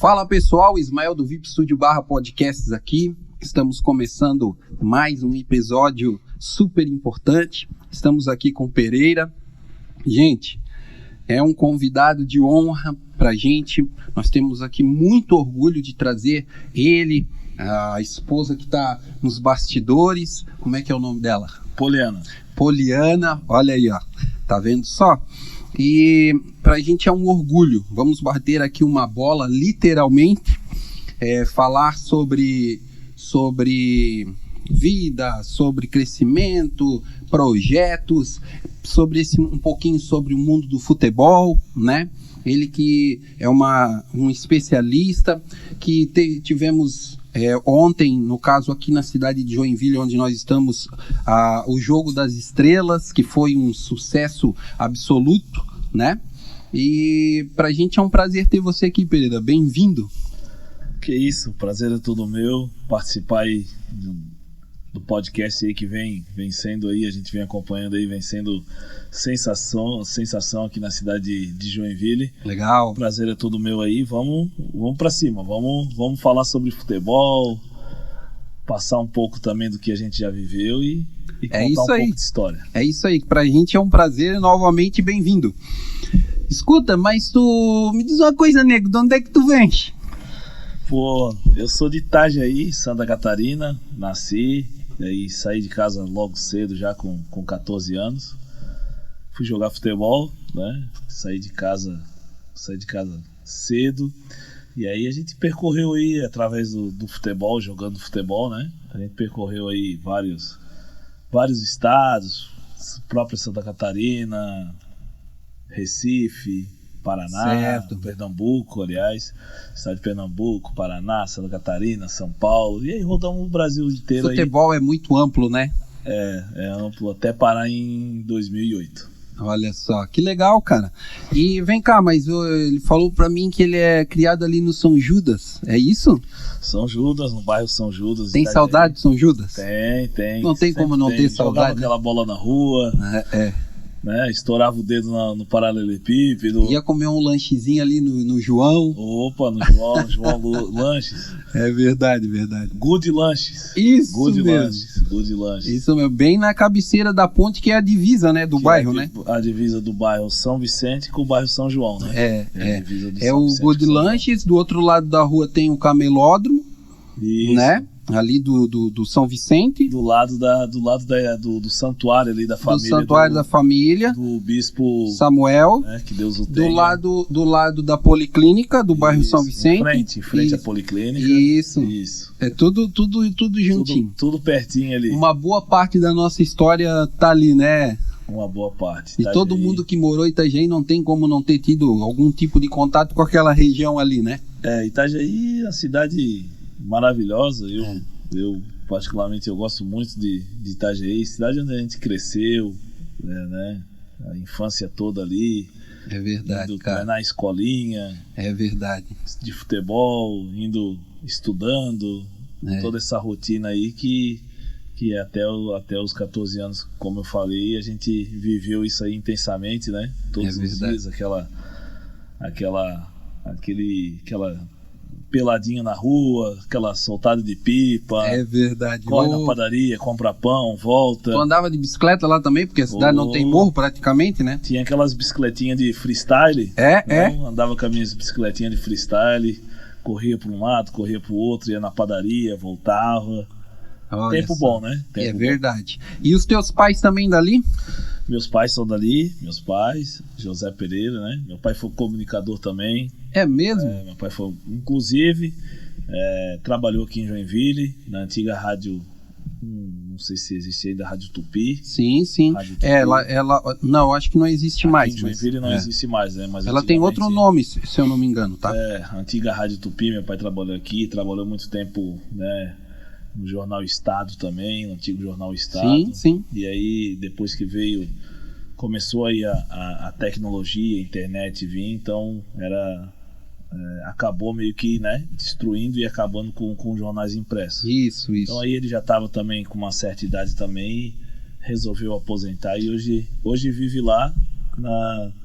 Fala pessoal, Ismael do VIP Studio /podcasts aqui. Estamos começando mais um episódio super importante. Estamos aqui com o Pereira. Gente, é um convidado de honra pra gente. Nós temos aqui muito orgulho de trazer ele, a esposa que está nos bastidores. Como é que é o nome dela? Poliana, olha aí, ó. Tá vendo só? E pra gente é um orgulho. Vamos bater aqui uma bola, literalmente, falar sobre vida, sobre crescimento, projetos, sobre um pouquinho sobre o mundo do futebol, né? Ele que é um especialista, que tivemos ontem, no caso aqui na cidade de Joinville, onde nós estamos, o Jogo das Estrelas, que foi um sucesso absoluto, né? E pra gente é um prazer ter você aqui, Pereira. Bem-vindo. Que isso, o prazer é todo meu, participar aí do podcast aí que vem sendo aí, a gente vem acompanhando aí, vem sendo sensação aqui na cidade de Joinville. Legal. O prazer é todo meu aí, vamos pra cima, vamos falar sobre futebol, passar um pouco também do que a gente já viveu e contar um pouco de história. É isso aí, pra gente é um prazer, novamente bem-vindo. Escuta, mas tu me diz uma coisa, nego, de onde é que tu vens? Pô, eu sou de Itajaí, Santa Catarina, nasci, aí saí de casa logo cedo, já com 14 anos. Fui jogar futebol, né? Saí de casa cedo. E aí a gente percorreu aí, através do futebol, jogando futebol, né? A gente percorreu aí vários estados, própria Santa Catarina, Recife, Paraná, certo. Pernambuco, aliás, estado de Pernambuco, Paraná, Santa Catarina, São Paulo, e aí rodamos o Brasil inteiro. Futebol aí é muito amplo, né? É amplo, até parar em 2008. Olha só, que legal, cara. E vem cá, mas ele falou pra mim que ele é criado ali no São Judas, é isso? São Judas, no bairro São Judas. Tem saudade de São Judas? Tem. Não tem como não ter saudade. Jogava aquela bola na rua. Né? Estourava o dedo no paralelepípedo. Ia comer um lanchezinho ali no João. Opa, no João Lanches. É verdade. Good Lanches. Isso Good mesmo. Good Lanches. Isso mesmo, bem na cabeceira da ponte, que é a divisa, né, do bairro, né? A divisa do bairro São Vicente com o bairro São João, né? É o Good Lanches, do outro lado da rua tem o Camelódromo. Isso. Né? Ali do São Vicente. Do lado do santuário ali da família. Do santuário da família. Do bispo Samuel. Que Deus o tenha. Do lado da Policlínica, do bairro São Vicente. Em frente à Policlínica. Isso. É tudo juntinho. Tudo pertinho ali. Uma boa parte da nossa história tá ali, né? Uma boa parte. E todo mundo que morou em Itajaí não tem como não ter tido algum tipo de contato com aquela região ali, né? Itajaí é uma cidade maravilhosa. Eu particularmente eu gosto muito de Itajaí, cidade onde a gente cresceu, né? A infância toda ali. É verdade, cara. Na escolinha. É verdade. De futebol, estudando, toda essa rotina aí que até os 14 anos, como eu falei, a gente viveu isso aí intensamente, né? Todos os dias, aquela peladinha na rua, aquela soltada de pipa. É verdade. Corre na padaria, compra pão, volta. Tu andava de bicicleta lá também? Porque a cidade não tem morro praticamente, né? Tinha aquelas bicicletinhas de freestyle. Andava com as minhas bicicletinhas de freestyle, corria para um lado, corria para o outro, ia na padaria, voltava. Olha tempo só. Bom, né? Tempo verdade. E os teus pais também dali? Meus pais são dali, José Pereira, né? Meu pai foi comunicador também. É mesmo? Meu pai foi, inclusive, trabalhou aqui em Joinville, na antiga rádio, não sei se existe ainda, Rádio Tupi. Sim. Rádio Tupi. Ela não, acho que não existe mais. Em Joinville não existe mais, né? Mas ela tem outro nome, se eu não me engano, tá? A antiga Rádio Tupi, meu pai trabalhou aqui, trabalhou muito tempo, né? No Jornal Estado também, no antigo Jornal Estado. Sim. E aí, depois que começou aí a tecnologia, a internet vir, então acabou meio que, né, destruindo e acabando com jornais impressos. Isso. Então aí ele já estava também com uma certa idade também e resolveu aposentar e hoje vive lá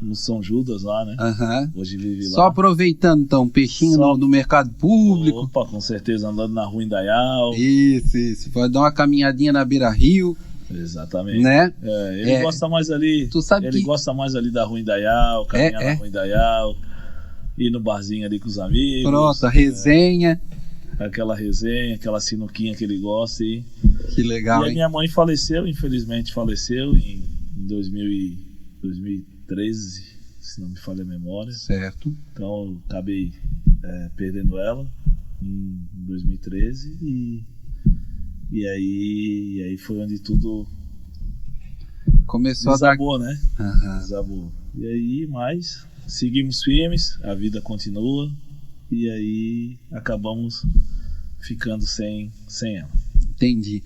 no São Judas lá, né? Hoje vive lá. Só aproveitando então, peixinho no mercado público. Opa, com certeza, andando na rua Indaial. Isso. Pode dar uma caminhadinha na Beira-Rio. Exatamente. Né? Ele gosta mais ali. Tu sabe ele gosta mais ali da rua Indaial, caminhar na rua Indaial, ir no barzinho ali com os amigos. Pronto, a resenha. Aquela resenha, aquela sinuquinha que ele gosta. Que legal, e a minha mãe faleceu, infelizmente faleceu em 2013, se não me falha a memória. Certo. Então eu acabei perdendo ela em 2013 e aí foi onde tudo começou desabou, a dar... né? Desabou. E aí, mas seguimos firmes, a vida continua e aí acabamos ficando sem ela. Entendi.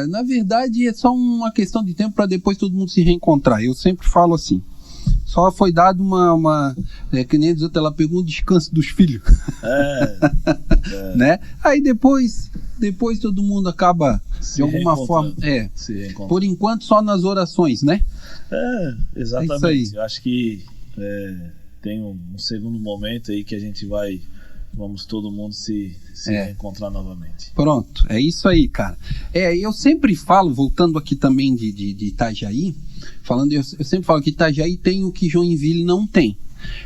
Na verdade é só uma questão de tempo para depois todo mundo se reencontrar. Eu sempre falo assim. Só foi dado que nem diz outra, ela pegou um descanso dos filhos. Né? Aí depois todo mundo acaba de alguma forma. Por enquanto só nas orações, né? Exatamente. É isso aí. Eu acho que tem um segundo momento aí que a gente vamos todo mundo se reencontrar novamente. Pronto, é isso aí, cara. Eu sempre falo, voltando aqui também de Itajaí, eu sempre falo que Itajaí tem o que Joinville não tem.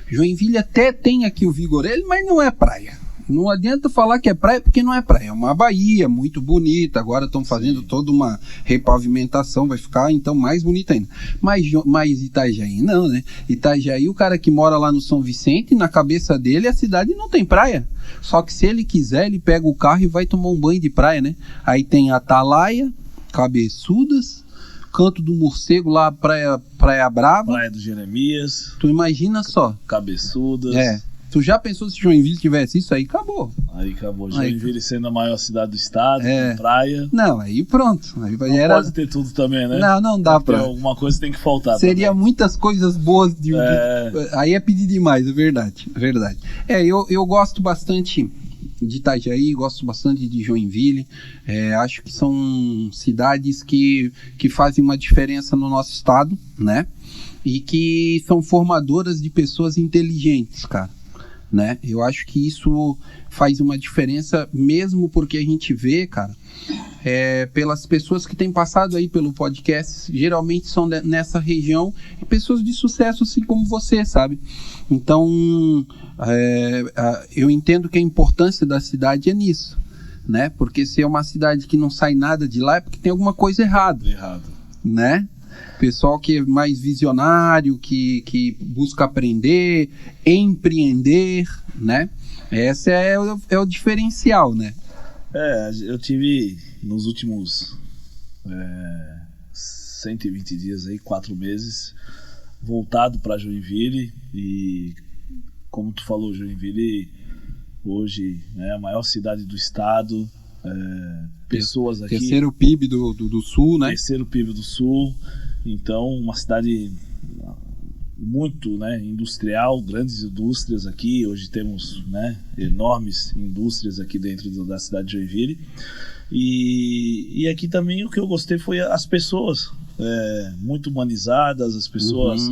Joinville até tem aqui o Vigorelli, mas não é praia. Não adianta falar que é praia porque não é praia. É uma baía muito bonita. Agora estão fazendo toda uma repavimentação. Vai ficar então mais bonita ainda. Mas Itajaí não, né? Itajaí, o cara que mora lá no São Vicente, na cabeça dele a cidade não tem praia. Só que se ele quiser, ele pega o carro e vai tomar um banho de praia, né? Aí tem Atalaia, Cabeçudas, Canto do Morcego lá, Praia Brava. Praia do Jeremias. Tu imagina só. Cabeçudas. Tu já pensou se Joinville tivesse isso? Aí acabou. Aí acabou. Joinville sendo a maior cidade do estado, com praia. Não, aí pronto. Aí não pode ter tudo também, né? Não dá pra. Alguma coisa tem que faltar. Seria também. Muitas coisas boas. Aí é pedir demais, é verdade. Eu gosto bastante de Itajaí, gosto bastante de Joinville. Acho que são cidades que fazem uma diferença no nosso estado, né? E que são formadoras de pessoas inteligentes, cara. Né? Eu acho que isso faz uma diferença, mesmo porque a gente vê, cara, pelas pessoas que têm passado aí pelo podcast, geralmente são nessa região, pessoas de sucesso, assim como você, sabe? Então, eu entendo que a importância da cidade é nisso, né? Porque se é uma cidade que não sai nada de lá, é porque tem alguma coisa errada. Né? Pessoal que é mais visionário, que busca aprender, empreender, né? Esse é o diferencial, né? Eu tive nos últimos 120 dias aí, 4 meses, voltado para Joinville e, como tu falou, Joinville hoje é a maior cidade do estado, pessoas aqui... Terceiro PIB do Sul, né? Terceiro PIB do Sul. Então, uma cidade muito, né, industrial, grandes indústrias aqui. Hoje temos, né, enormes indústrias aqui dentro da cidade de Joinville. E aqui também o que eu gostei foi as pessoas muito humanizadas, as pessoas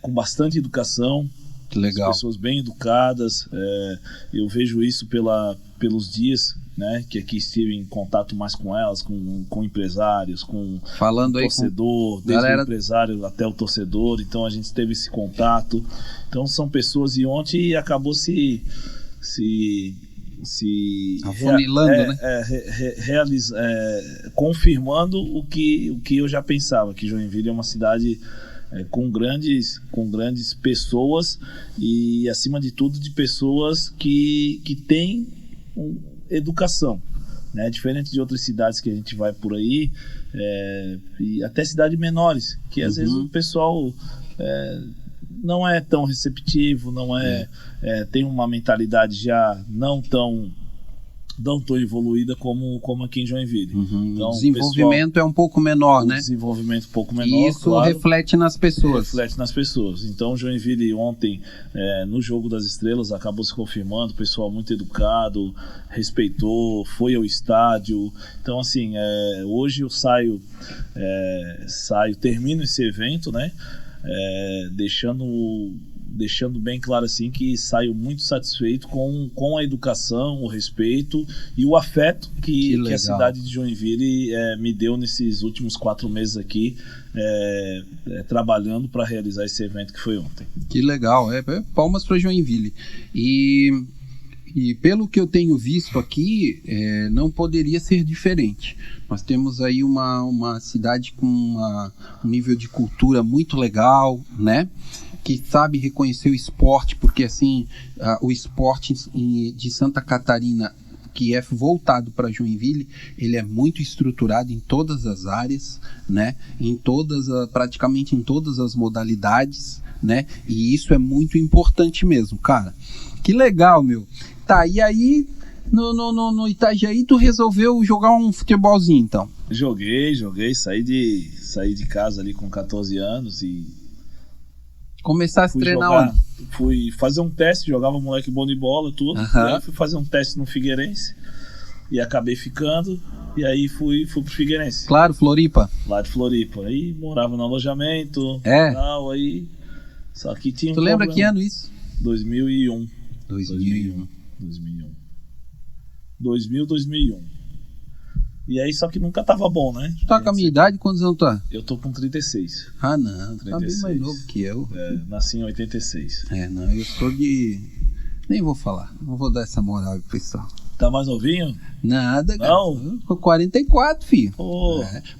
com bastante educação. Que legal. As pessoas bem educadas. Eu vejo isso pelos dias, né, que aqui estive em contato mais com elas, com empresários, com falando torcedor, desde o empresário até o torcedor. Então a gente teve esse contato. Então são pessoas, e ontem acabou se afunilando, né? Confirmando o que eu já pensava, que Joinville é uma cidade com grandes pessoas e, acima de tudo, de pessoas que têm educação, né? Diferente de outras cidades que a gente vai por aí, e até cidades menores, que às vezes o pessoal não é tão receptivo, não tem uma mentalidade já não tão não tão evoluída como aqui em Joinville. Então, o desenvolvimento é um pouco menor, né? Desenvolvimento um pouco menor, e isso claro, reflete nas pessoas. Reflete nas pessoas. Então, Joinville ontem, no Jogo das Estrelas, acabou se confirmando, o pessoal muito educado, respeitou, foi ao estádio. Então, assim, hoje eu termino esse evento, né? Deixando bem claro assim que saio muito satisfeito com a educação, o respeito e o afeto que a cidade de Joinville me deu nesses últimos 4 meses aqui, trabalhando para realizar esse evento que foi ontem. Que legal, palmas para Joinville. E pelo que eu tenho visto aqui, não poderia ser diferente. Nós temos aí uma cidade com um nível de cultura muito legal, né? Que sabe reconhecer o esporte, porque assim, o esporte de Santa Catarina, que é voltado para Joinville, ele é muito estruturado em todas as áreas, né? Praticamente em todas as modalidades, né? E isso é muito importante mesmo, cara. Que legal, meu. Tá, e aí no Itajaí tu resolveu jogar um futebolzinho, então? Joguei, saí de casa ali com 14 anos e começar a se treinar onde? Fui fazer um teste, jogava moleque bom de bola, tudo. E aí fui fazer um teste no Figueirense e acabei ficando. E aí fui pro Figueirense. Claro, Floripa. Lá de Floripa. Aí morava no alojamento. Tal, aí. Só que tinha. Tu lembra que ano isso? 2001. 2001. 2001. E aí, só que nunca tava bom, né? Tu tá com a minha idade? Quantos anos tu tá? Eu tô com 36. Ah, não. 36. Tá bem mais novo que eu. Nasci em 86. Não, eu sou de... Nem vou falar. Não vou dar essa moral pro pessoal. Tá mais novinho? Nada, cara. Não? Com 44, filho.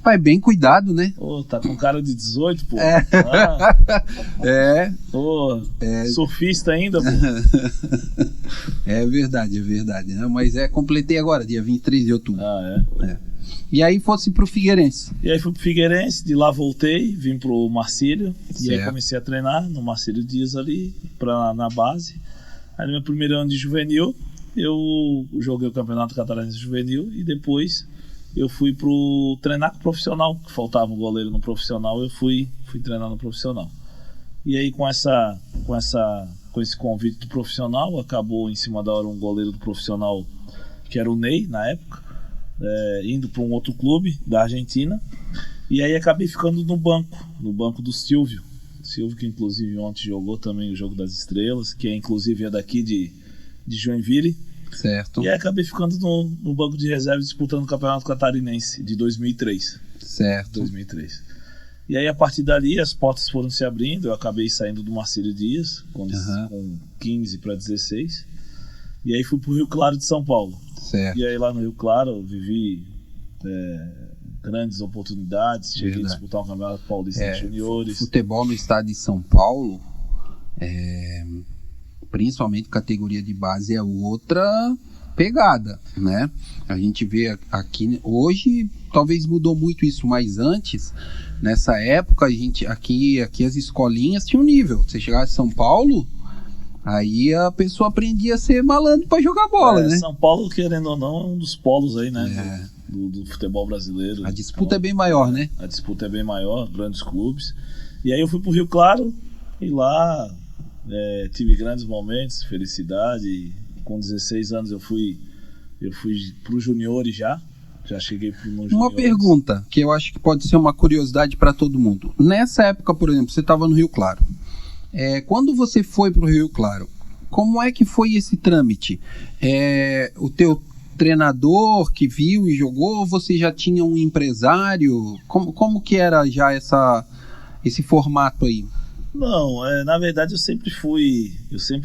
Pai, bem cuidado, né? Tá com cara de 18, pô. Surfista ainda, pô. É verdade. Né? Mas completei agora, dia 23 de outubro. E aí fosse pro Figueirense? E aí fui pro Figueirense, de lá voltei, vim pro Marcílio. Certo. E aí comecei a treinar no Marcílio Dias ali, na base. Aí no meu primeiro ano de juvenil, eu joguei o Campeonato Catarinense Juvenil e depois eu fui pro treinar com o profissional, que faltava um goleiro no profissional, eu fui treinar no profissional. E aí com esse convite do profissional, acabou em cima da hora um goleiro do profissional, que era o Ney, na época, indo para um outro clube da Argentina, e aí acabei ficando no banco do Silvio, que inclusive ontem jogou também o Jogo das Estrelas, que inclusive é daqui de Joinville. Certo. E aí acabei ficando no banco de reservas disputando o Campeonato Catarinense de 2003. Certo. 2003. E aí a partir dali as portas foram se abrindo, eu acabei saindo do Marcílio Dias com 15 para 16. E aí fui pro Rio Claro de São Paulo. Certo. E aí lá no Rio Claro eu vivi grandes oportunidades, cheguei a disputar um Campeonato Paulista de Juniores. Futebol no estado de São Paulo, principalmente categoria de base, é outra pegada, né? A gente vê aqui hoje, talvez mudou muito isso, mas antes, nessa época, a gente aqui as escolinhas tinham nível. Você chegava em São Paulo, aí a pessoa aprendia a ser malandro para jogar bola, né? São Paulo, querendo ou não, é um dos polos aí, né? Do futebol brasileiro. A disputa é bem maior, né? A disputa é bem maior, grandes clubes. E aí eu fui pro Rio Claro e lá tive grandes momentos, felicidade. Com 16 anos eu fui pro juniores já cheguei pro juniores. Uma pergunta que eu acho que pode ser uma curiosidade para todo mundo. Nessa época, por exemplo, você estava no Rio Claro. Quando você foi pro Rio Claro, como é que foi esse trâmite? O teu treinador que viu e jogou, você já tinha um empresário? Como que era já esse formato aí? Não, na verdade eu sempre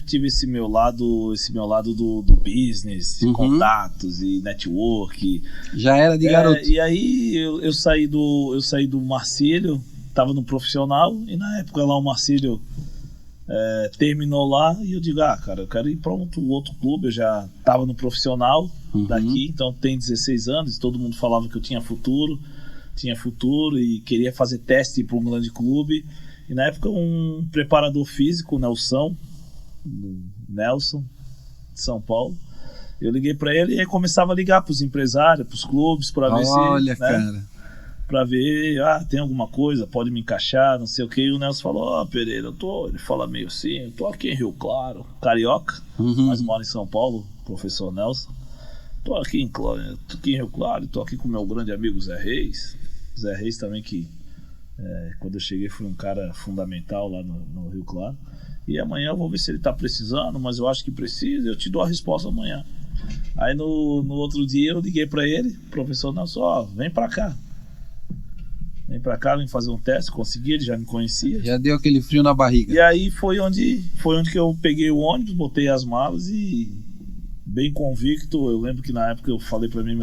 tive esse meu lado do business, de contatos e network. Já era de garoto. E aí eu saí do Marcílio, tava no profissional, e na época lá o Marcílio terminou lá, e eu digo, cara, eu quero ir para um outro clube. Eu já tava no profissional daqui, então tem 16 anos, todo mundo falava que eu tinha futuro e queria fazer teste para um grande clube. E na época um preparador físico, Nelson, de São Paulo, Eu liguei pra ele e aí começava a ligar pros empresários, pros clubes, pra ver se... Olha, né, cara. pra ver, tem alguma coisa, pode me encaixar, não sei o que. E o Nelson falou, Pereira, ele fala meio assim, eu tô aqui em Rio Claro, carioca, mas moro em São Paulo, professor Nelson. Tô aqui em Rio Claro, tô aqui com meu grande amigo Zé Reis. Zé Reis também que, quando eu cheguei, foi um cara fundamental lá no Rio Claro. E amanhã eu vou ver se ele tá precisando, mas eu acho que precisa, eu te dou a resposta amanhã. Aí no outro dia eu liguei pra ele, professor Nelson, vem pra cá. Vem pra cá, vem fazer um teste, consegui, ele já me conhecia. Já deu aquele frio na barriga. E aí foi onde que eu peguei o ônibus, botei as malas e, bem convicto, eu lembro que na época eu falei pra mim,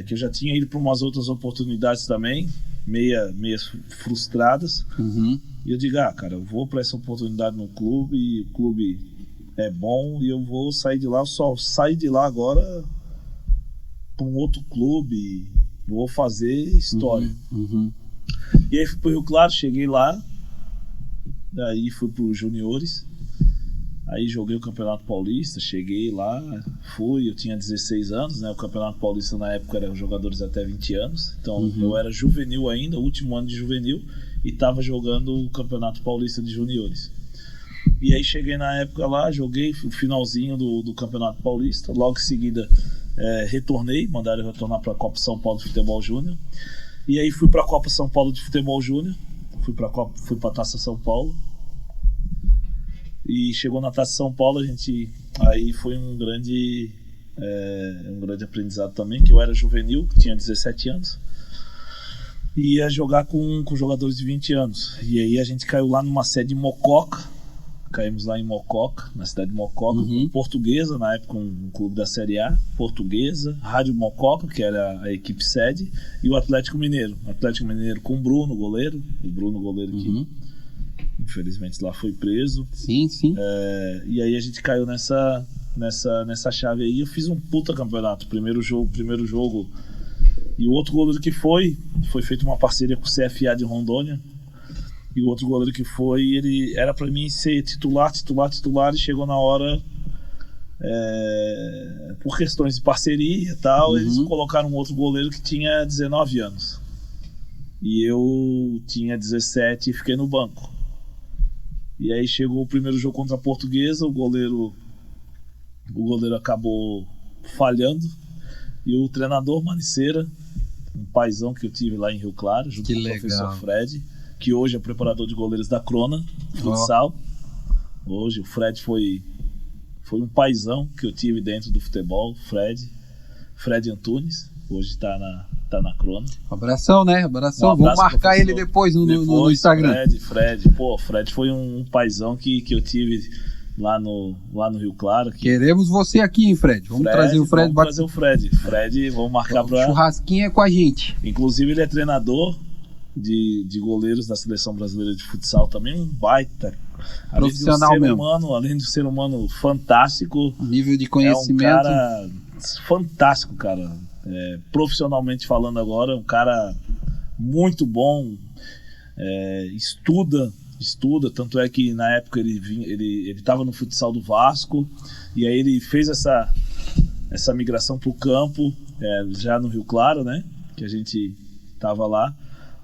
que eu já tinha ido pra umas outras oportunidades também, meias frustradas. E eu digo, cara, eu vou pra essa oportunidade no clube, e o clube é bom, e eu vou sair de lá, eu só saio de lá agora pra um outro clube, vou fazer história. E aí fui pro Rio Claro, cheguei lá, daí fui pros juniores, aí joguei o Campeonato Paulista, cheguei lá, eu tinha 16 anos, né? O Campeonato Paulista na época eram jogadores até 20 anos, então eu era juvenil ainda, último ano de juvenil, e tava jogando o Campeonato Paulista de juniores. E aí cheguei na época lá, joguei o finalzinho do Campeonato Paulista, logo em seguida retornei, mandaram eu retornar para a Copa São Paulo de Futebol Júnior. E aí fui para a Copa São Paulo de Futebol Júnior, fui para a Taça São Paulo. E chegou na Taça São Paulo, aí foi um grande aprendizado também, que eu era juvenil, tinha 17 anos. E ia jogar com jogadores de 20 anos. E aí a gente caiu lá numa sede em Mococa. Caímos lá em Mococa, na cidade de Mococa, Portuguesa, na época um clube da Série A, Portuguesa, Rádio Mococa, que era a equipe sede, e o Atlético Mineiro. O Atlético Mineiro com o Bruno goleiro que infelizmente lá foi preso. Sim. E aí a gente caiu nessa chave aí. Eu fiz um puta campeonato, primeiro jogo. E o outro goleiro que foi feita uma parceria com o CFA de Rondônia. E o outro goleiro que ele era pra mim ser titular, e chegou na hora, por questões de parceria e tal, eles colocaram um outro goleiro que tinha 19 anos. E eu tinha 17 e fiquei no banco. E aí chegou o primeiro jogo contra a Portuguesa, o goleiro acabou falhando, e o treinador Maniceira, um paizão que eu tive lá em Rio Claro, junto com o professor Fred, que hoje é preparador de goleiros da Crona, futsal. Hoje o Fred foi um paizão que eu tive dentro do futebol, Fred Antunes, hoje tá na Crona. Abração, né? Abração. Vamos marcar ele depois no Instagram. Fred foi um paizão que eu tive lá no Rio Claro. Queremos você aqui, hein, Fred? Vamos trazer o Fred. Vamos trazer o Fred. Fred, vamos marcar pra... Churrasquinho é com a gente. Inclusive ele é treinador de goleiros da Seleção Brasileira de Futsal também, um baita profissional mesmo. Além de ser humano fantástico, nível de conhecimento, é um cara fantástico, cara. Profissionalmente falando agora, um cara muito bom, estuda, tanto é que na época ele estava no futsal do Vasco, e aí ele fez essa migração para o campo, já no Rio Claro, né, que a gente estava lá.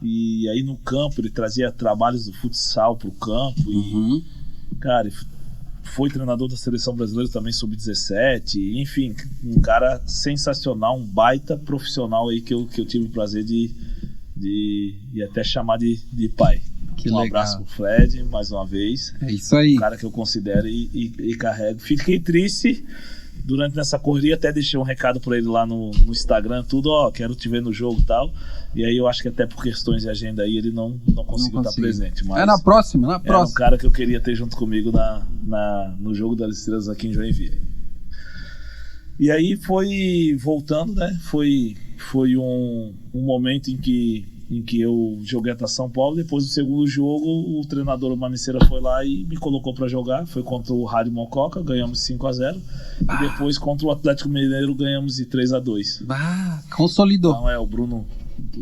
E aí no campo ele trazia trabalhos do futsal pro campo e, cara, foi treinador da Seleção Brasileira também, sub-17, enfim, um cara sensacional, um baita profissional aí que eu tive o prazer de até chamar de pai. Que um legal. Abraço pro Fred, mais uma vez. É isso aí. Um cara que eu considero e carrego. Fiquei triste durante essa correria, até deixei um recado pra ele lá no Instagram, tudo, quero te ver no jogo e tal. E aí eu acho que até por questões de agenda aí ele não conseguiu estar presente. Mas na próxima. Era um cara que eu queria ter junto comigo no jogo das Estrelas aqui em Joinville. E aí foi voltando, né? Foi um momento em que eu joguei até São Paulo. Depois do segundo jogo, o treinador Maniceira foi lá e me colocou para jogar. Foi contra o Rádio Mococa, ganhamos 5-0. E depois contra o Atlético Mineiro ganhamos de 3-2. Consolidou. Então o Bruno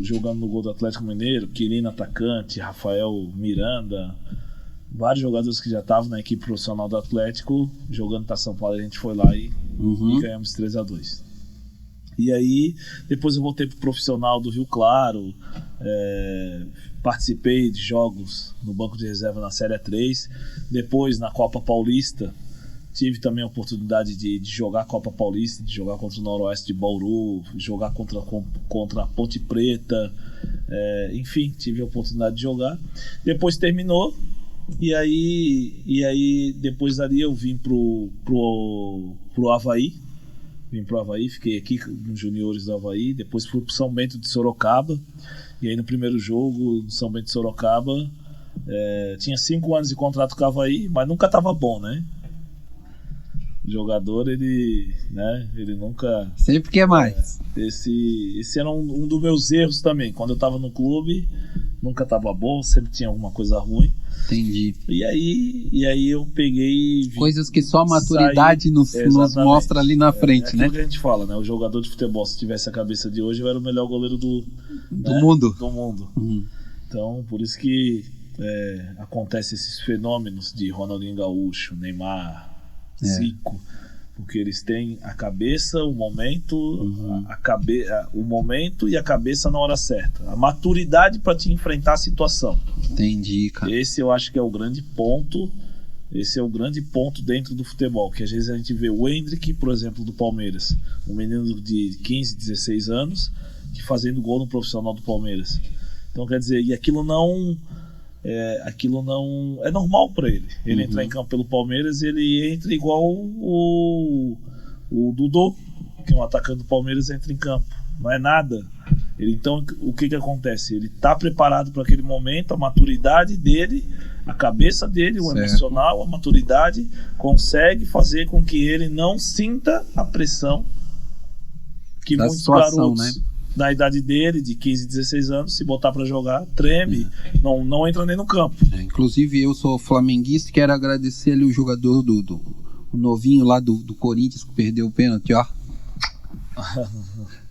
jogando no gol do Atlético Mineiro, Quirino atacante, Rafael Miranda, vários jogadores que já estavam na equipe profissional do Atlético jogando para São Paulo. A gente foi lá e e ganhamos 3-2. E aí, depois eu voltei pro profissional do Rio Claro, participei de jogos no banco de reserva na Série A3, depois na Copa Paulista, tive também a oportunidade de jogar a Copa Paulista, de jogar contra o Noroeste de Bauru, jogar contra a Ponte Preta, enfim, tive a oportunidade de jogar. Depois terminou, e aí depois dali eu vim pro Avaí. Vim pro Avaí, fiquei aqui nos juniores do Avaí, depois fui pro São Bento de Sorocaba, e aí no primeiro jogo no São Bento de Sorocaba, tinha 5 anos de contrato com o Avaí, mas nunca tava bom, né? O jogador, ele nunca... Sempre quer mais. Esse era um dos meus erros também, quando eu tava no clube, nunca tava bom, sempre tinha alguma coisa ruim. Entendi. E aí eu peguei... Coisas que só a maturidade nos mostra ali na frente, né? É aquilo que a gente fala, né? O jogador de futebol, se tivesse a cabeça de hoje, eu era o melhor goleiro do mundo. Do mundo. Então, por isso que acontecem esses fenômenos de Ronaldinho Gaúcho, Neymar, Zico, porque eles têm a cabeça, o momento, o momento e a cabeça na hora certa. A maturidade para te enfrentar a situação. Entendi, cara. Esse eu acho que é o grande ponto. Esse é o grande ponto dentro do futebol, que às vezes a gente vê o Endrick, por exemplo, do Palmeiras, um menino de 15, 16 anos, que fazendo gol no profissional do Palmeiras. Então, quer dizer, e aquilo não é normal para ele. Ele entrar em campo pelo Palmeiras, ele entra igual o Dodô, que é um atacante do Palmeiras, entra em campo. Não é nada. Então, o que acontece? Ele está preparado para aquele momento, a maturidade dele, a cabeça dele, o emocional, a maturidade, consegue fazer com que ele não sinta a pressão que da muitos situação, garotos, né? Da idade dele, de 15, 16 anos, se botar para jogar, treme, não entra nem no campo. Inclusive, eu sou flamenguista, quero agradecer ali o jogador o novinho lá do Corinthians, que perdeu o pênalti, ó.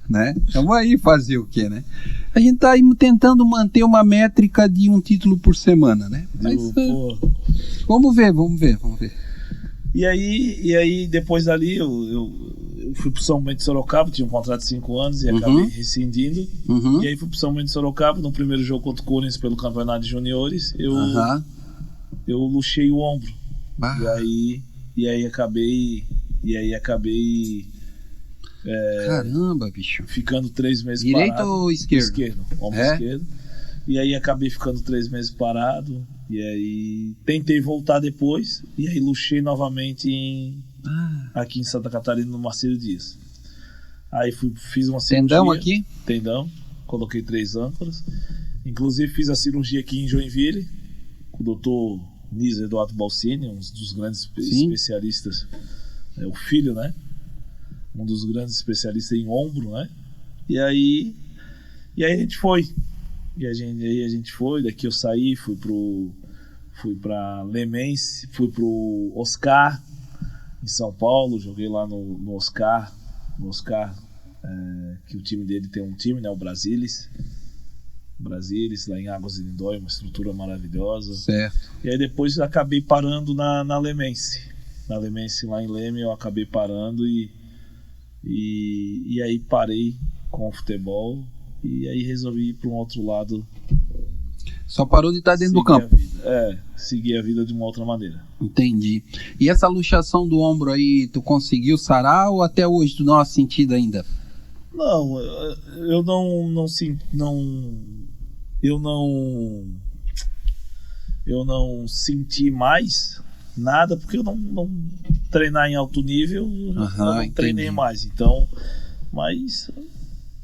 Né? Vamos aí fazer o quê, né? A gente tá aí tentando manter uma métrica de um título por semana, né? Mas, vamos ver. E aí depois dali eu fui pro São Bento de Sorocaba, tinha um contrato de 5 anos e acabei rescindindo. E aí fui proÃo Bento de Sorocaba, no primeiro jogo contra o Corinthians pelo campeonato de juniores, eu luxei o ombro. E aí acabei caramba, bicho. ficando 3 meses Direito parado. Direito ou esquerdo? Esquerdo, ombro esquerdo. E aí acabei ficando 3 meses parado. E aí tentei voltar depois. E aí luxei novamente aqui em Santa Catarina, no Marcelo Dias. Aí fiz uma cirurgia. Tendão aqui? Tendão. Coloquei 3 âncoras. Inclusive fiz a cirurgia aqui em Joinville, com o doutor Nísio Eduardo Balsini, um dos grandes especialistas. O filho, né? Um dos grandes especialistas em ombro, né? E aí a gente foi. E a gente foi, daqui eu saí, fui pra Lemense, fui pro Oscar, em São Paulo, joguei lá no Oscar, que o time dele tem um time, né? O Brasilis, lá em Águas de Lindóia, uma estrutura maravilhosa. Certo. E aí depois eu acabei parando na Lemense. Na Lemense, lá em Leme, eu acabei parando e aí parei com o futebol e aí resolvi ir para um outro lado. Só parou de estar dentro do campo. Seguir a vida de uma outra maneira. Entendi. E essa luxação do ombro aí, tu conseguiu sarar ou até hoje tu não has sentido ainda? Não, eu não senti mais nada, porque eu não treinar em alto nível, eu não treinei mais, então, mas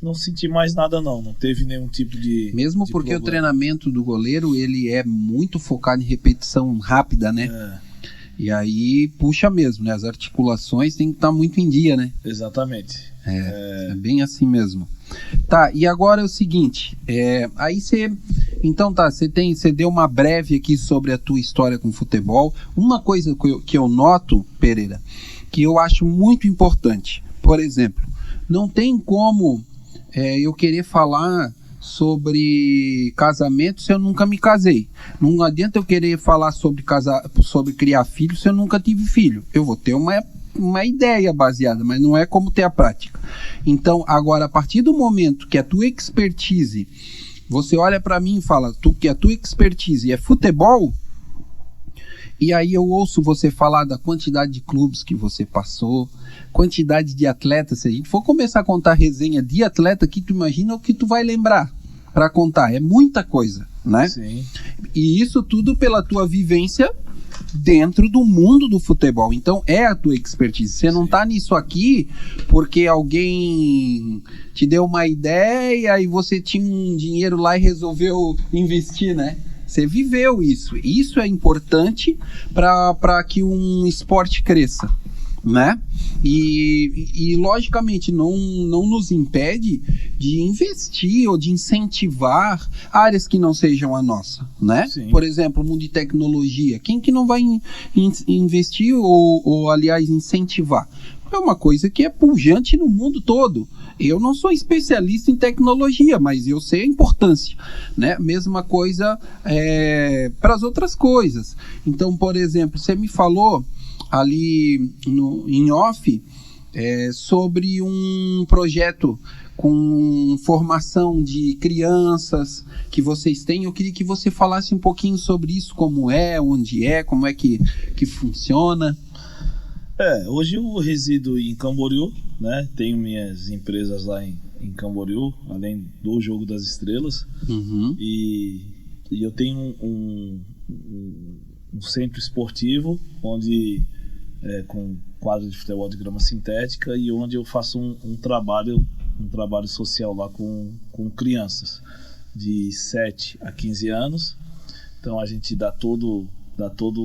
não senti mais nada não teve nenhum tipo de mesmo de porque problema. O treinamento do goleiro, ele é muito focado em repetição rápida, né? E aí puxa mesmo, né? As articulações têm que estar muito em dia, né? Exatamente. É bem assim mesmo. Tá, e agora é o seguinte, aí você... Então tá, você deu uma breve aqui sobre a tua história com futebol. Uma coisa que eu noto, Pereira, que eu acho muito importante, por exemplo, não tem como eu querer falar sobre casamento se eu nunca me casei. Não adianta eu querer falar sobre criar filho se eu nunca tive filho. Eu vou ter uma uma ideia baseada, mas não é como ter a prática. Então, agora, a partir do momento que a tua expertise, você olha para mim e fala que a tua expertise é futebol, e aí eu ouço você falar da quantidade de clubes que você passou, quantidade de atletas. Se a gente for começar a contar resenha de atleta aqui, tu imagina o que tu vai lembrar para contar. É muita coisa, né? Sim. E isso tudo pela tua vivência dentro do mundo do futebol. Então é a tua expertise. Você não tá nisso aqui porque alguém te deu uma ideia e você tinha um dinheiro lá e resolveu investir, né? Você viveu isso. Isso é importante para que um esporte cresça, né? E logicamente não nos impede de investir ou de incentivar áreas que não sejam a nossa, né? Sim. Por exemplo, o mundo de tecnologia. Quem que não vai investir ou aliás, incentivar? É uma coisa que é pujante no mundo todo. Eu não sou especialista em tecnologia, mas eu sei a importância, né? Mesma coisa para as outras coisas. Então, por exemplo, você me falou ali em off sobre um projeto com formação de crianças que vocês têm. Eu queria que você falasse um pouquinho sobre isso, como é, onde é, como é que funciona. Hoje eu resido em Camboriú, né? Tenho minhas empresas lá em Camboriú, além do Jogo das Estrelas. Uhum. E eu tenho um centro esportivo onde com quadro de futebol de grama sintética e onde eu faço um trabalho social lá com crianças de 7 a 15 anos. Então a gente dá todo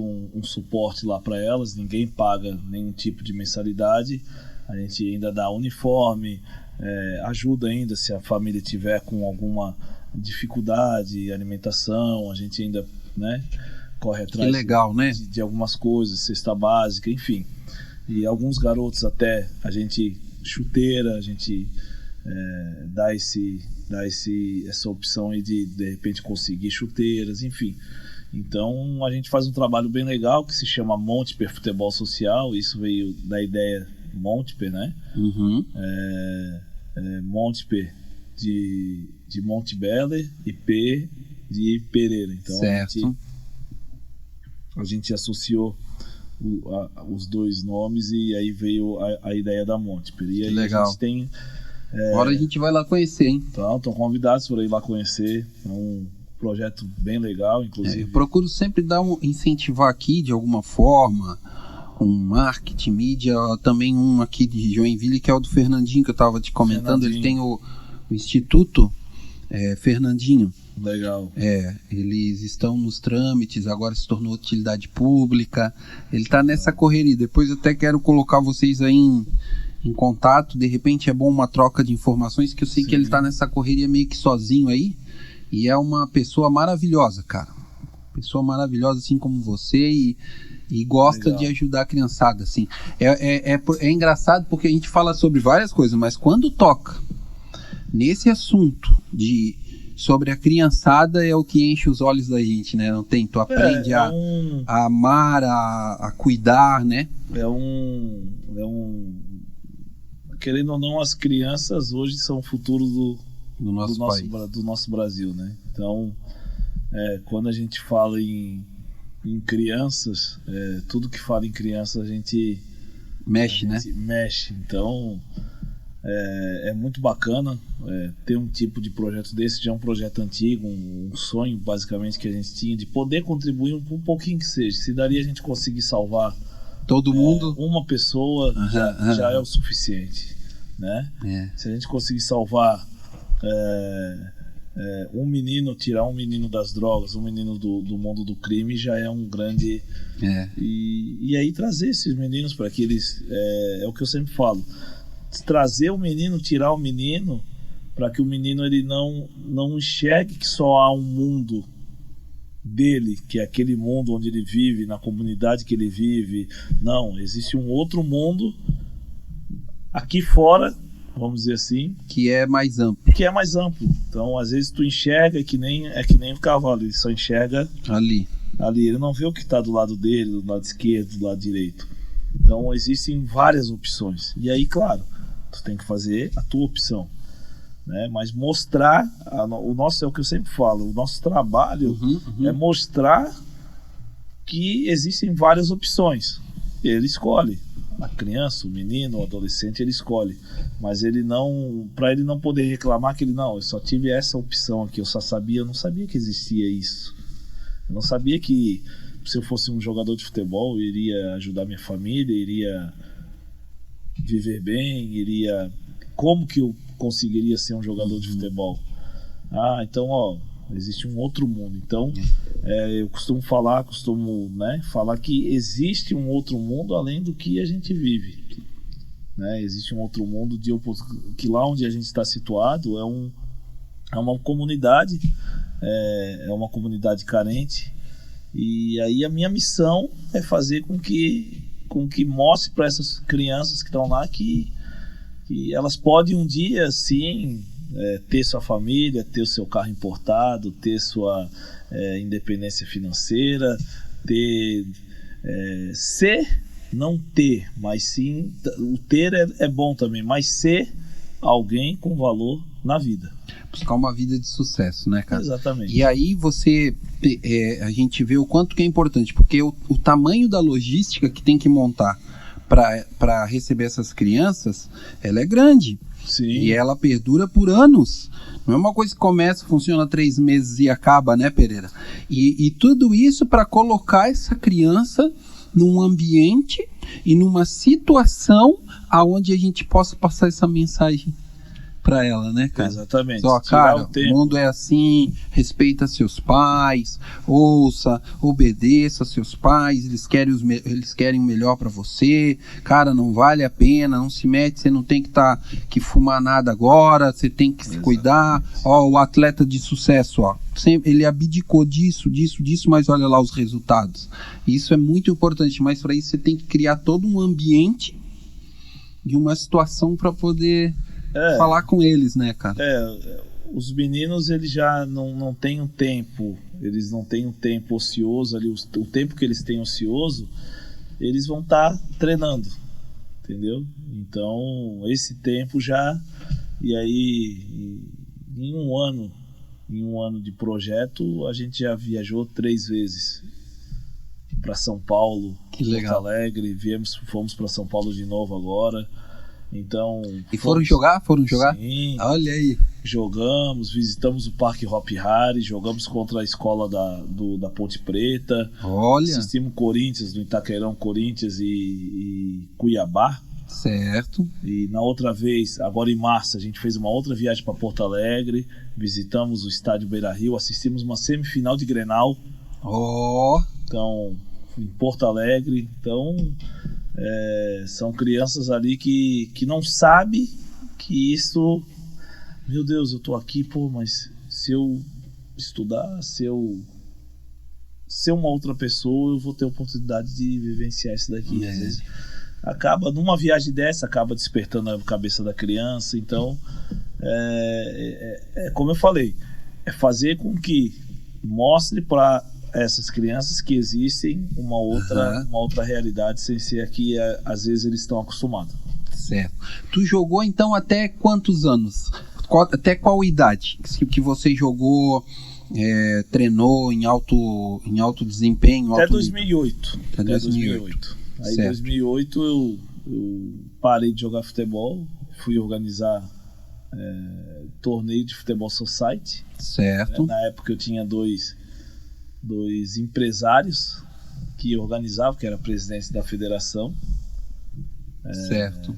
um suporte lá para elas, ninguém paga nenhum tipo de mensalidade, a gente ainda dá uniforme, ajuda ainda se a família tiver com alguma dificuldade, alimentação, a gente ainda, né, corre atrás legal, né? de algumas coisas, cesta básica, enfim. E alguns garotos até a gente chuteira, a gente dá essa opção aí de repente conseguir chuteiras, enfim. Então a gente faz um trabalho bem legal que se chama Montper Futebol Social. Isso veio da ideia Montper, né? Uhum. Montper de Montbeller e P de Pereira. Então certo. a gente associou os dois nomes e aí veio a ideia da Montper. E aí legal. A gente tem... Agora a gente vai lá conhecer, hein? Então, estão convidados para ir lá conhecer. É um projeto bem legal, inclusive. Eu procuro sempre incentivar aqui de alguma forma, um marketing, mídia, também um aqui de Joinville, que é o do Fernandinho, que eu estava te comentando. Ele tem o Instituto Fernandinho. Legal. Eles estão nos trâmites, agora se tornou utilidade pública. Ele está nessa correria. Depois eu até quero colocar vocês aí em contato. De repente é bom uma troca de informações, que eu sei que ele está nessa correria meio que sozinho aí. E é uma pessoa maravilhosa, cara. Pessoa maravilhosa, assim como você, e gosta de ajudar a criançada, assim. É engraçado porque a gente fala sobre várias coisas, mas quando toca nesse assunto sobre a criançada, é o que enche os olhos da gente, né? Não tem? Tu aprende a amar, a cuidar, né? Querendo ou não, as crianças hoje são o futuro do nosso Brasil, né? Então, quando a gente fala em crianças, tudo que fala em crianças a gente mexe, né? Mexe. Então, é muito bacana ter um tipo de projeto desse. Já é um projeto antigo, um sonho basicamente que a gente tinha de poder contribuir um pouquinho que seja. Se daria a gente conseguir salvar todo mundo, uma pessoa, já é o suficiente, né? Se a gente conseguir salvar um menino, tirar um menino das drogas, um menino do mundo do crime, já é um grande... E aí trazer esses meninos para que eles... É o que eu sempre falo, trazer o menino, tirar o menino, para que o menino ele não enxergue que só há um mundo dele, que é aquele mundo onde ele vive, na comunidade que ele vive. Não, existe um outro mundo aqui fora, vamos dizer assim, que é mais amplo. Então, às vezes tu enxerga que nem o cavalo, ele só enxerga ali. Ele não vê o que está do lado dele, do lado esquerdo, do lado direito. Então existem várias opções. E aí, claro, tu tem que fazer a tua opção, né? Mas mostrar, o nosso, é o que eu sempre falo, o nosso trabalho é mostrar que existem várias opções. Ele escolhe. A criança, o menino, o adolescente, ele escolhe. Mas ele não, para ele não poder reclamar que ele, não, eu só tive essa opção aqui, eu não sabia que existia isso. Eu não sabia que se eu fosse um jogador de futebol, eu iria ajudar minha família, iria viver bem, como que eu conseguiria ser um jogador de futebol? Então, existe um outro mundo. Então, eu costumo falar que existe um outro mundo além do que a gente vive, né? Existe um outro mundo que lá onde a gente está situado é uma comunidade, é uma comunidade carente. E aí a minha missão é fazer com que mostre para essas crianças que estão lá que elas podem um dia, sim, ter sua família, ter o seu carro importado, ter sua independência financeira, não ter, mas sim, o ter é bom também, mas ser alguém com valor na vida. Buscar uma vida de sucesso, né, cara? Exatamente. E aí a gente vê o quanto que é importante, porque o tamanho da logística que tem que montar para receber essas crianças, ela é grande. Sim. E ela perdura por anos. Não é uma coisa que começa, funciona 3 meses e acaba, né, Pereira? E tudo isso para colocar essa criança num ambiente e numa situação aonde a gente possa passar essa mensagem para ela, né, cara? Exatamente. Só, cara, o mundo é assim, respeita seus pais, ouça, obedeça seus pais, eles querem o melhor para você, cara, não vale a pena, não se mete, você não tem que fumar nada agora, você tem que se cuidar. O atleta de sucesso, ele abdicou disso, mas olha lá os resultados. Isso é muito importante, mas para isso você tem que criar todo um ambiente e uma situação para poder falar com eles, né, cara? Os meninos, eles já não têm um tempo, eles não têm um tempo ocioso ali, o tempo que eles têm ocioso, eles vão estar treinando, entendeu? Então, esse tempo já, e aí, em um ano de projeto, a gente já viajou 3 vezes para São Paulo, Porto Alegre, fomos para São Paulo de novo agora. Então, e foram jogar? Sim. Olha aí. Jogamos, visitamos o Parque Hopi Hari, jogamos contra a escola da Ponte Preta. Olha. Assistimos Corinthians, no Itaquerão, Corinthians e Cuiabá. Certo. E na outra vez, agora em março, a gente fez uma outra viagem para Porto Alegre, visitamos o estádio Beira-Rio, assistimos uma semifinal de Grenal. Então, em Porto Alegre. Então, são crianças ali que não sabem que isso, meu Deus, eu tô aqui, mas se eu estudar, se eu ser uma outra pessoa, eu vou ter a oportunidade de vivenciar isso daqui. Às vezes numa viagem dessa, acaba despertando a cabeça da criança. Então, como eu falei, é fazer com que mostre para essas crianças que existem uma outra realidade sem ser a que às vezes eles estão acostumados. Certo. Tu jogou então até quantos anos? Até qual idade que você jogou, treinou em alto desempenho? Até 2008. Até 2008. Aí em 2008 eu parei de jogar futebol, fui organizar torneio de futebol society. Certo. Na época eu tinha dois empresários que organizavam, que era a presidente da federação. Certo.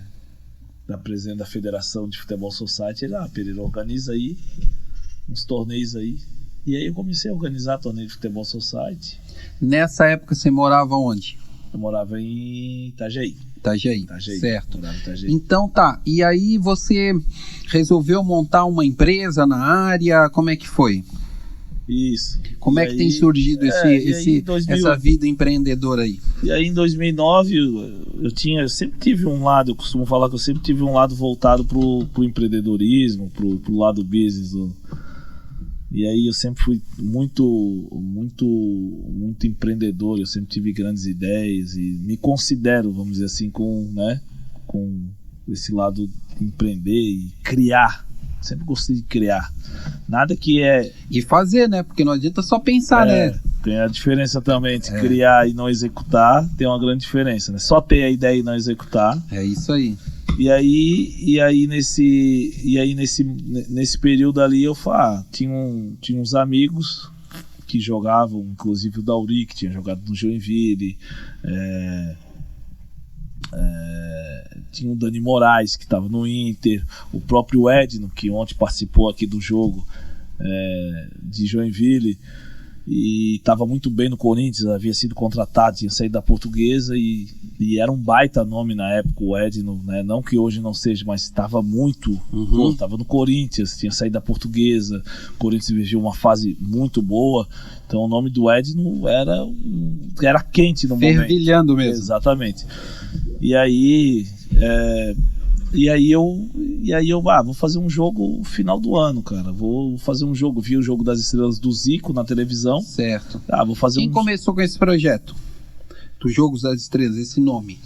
Da presidente da Federação de Futebol Society, ele, Pereira, organiza aí uns torneios aí. E aí eu comecei a organizar torneio de Futebol Society. Nessa época você morava onde? Eu morava em Itajaí. Certo. Morava em Itajaí. Então tá, e aí você resolveu montar uma empresa na área, como é que foi? Isso. Como é que tem surgido essa vida empreendedora aí? E aí em 2009 eu sempre tive um lado, eu costumo falar que eu sempre tive um lado voltado pro empreendedorismo, pro lado business E aí eu sempre fui muito empreendedor, eu sempre tive grandes ideias e me considero, vamos dizer assim, com esse lado de empreender e criar. Sempre gostei de criar. Nada que é... E fazer, né? Porque não adianta só pensar, né? Tem a diferença também de criar e não executar, tem uma grande diferença, né? Só ter a ideia e não executar. É isso aí. E aí nesse período ali eu tinha uns amigos que jogavam, inclusive o Dauri, que tinha jogado no Joinville, tinha o Dani Moraes, que estava no Inter, o próprio Edno, que ontem participou aqui do jogo de Joinville, e estava muito bem no Corinthians, havia sido contratado, tinha saído da Portuguesa e era um baita nome na época, o Edno, né? Não que hoje não seja, mas estava muito, estava no Corinthians, tinha saído da Portuguesa, o Corinthians viveu uma fase muito boa, então o nome do Edno era quente no momento. Fervilhando mesmo. Exatamente. E aí eu vou fazer um jogo no final do ano, cara. Vou fazer um jogo, vi o Jogo das Estrelas do Zico na televisão. Certo. Vou fazer Quem começou com esse projeto? Dos Jogos das Estrelas, esse nome?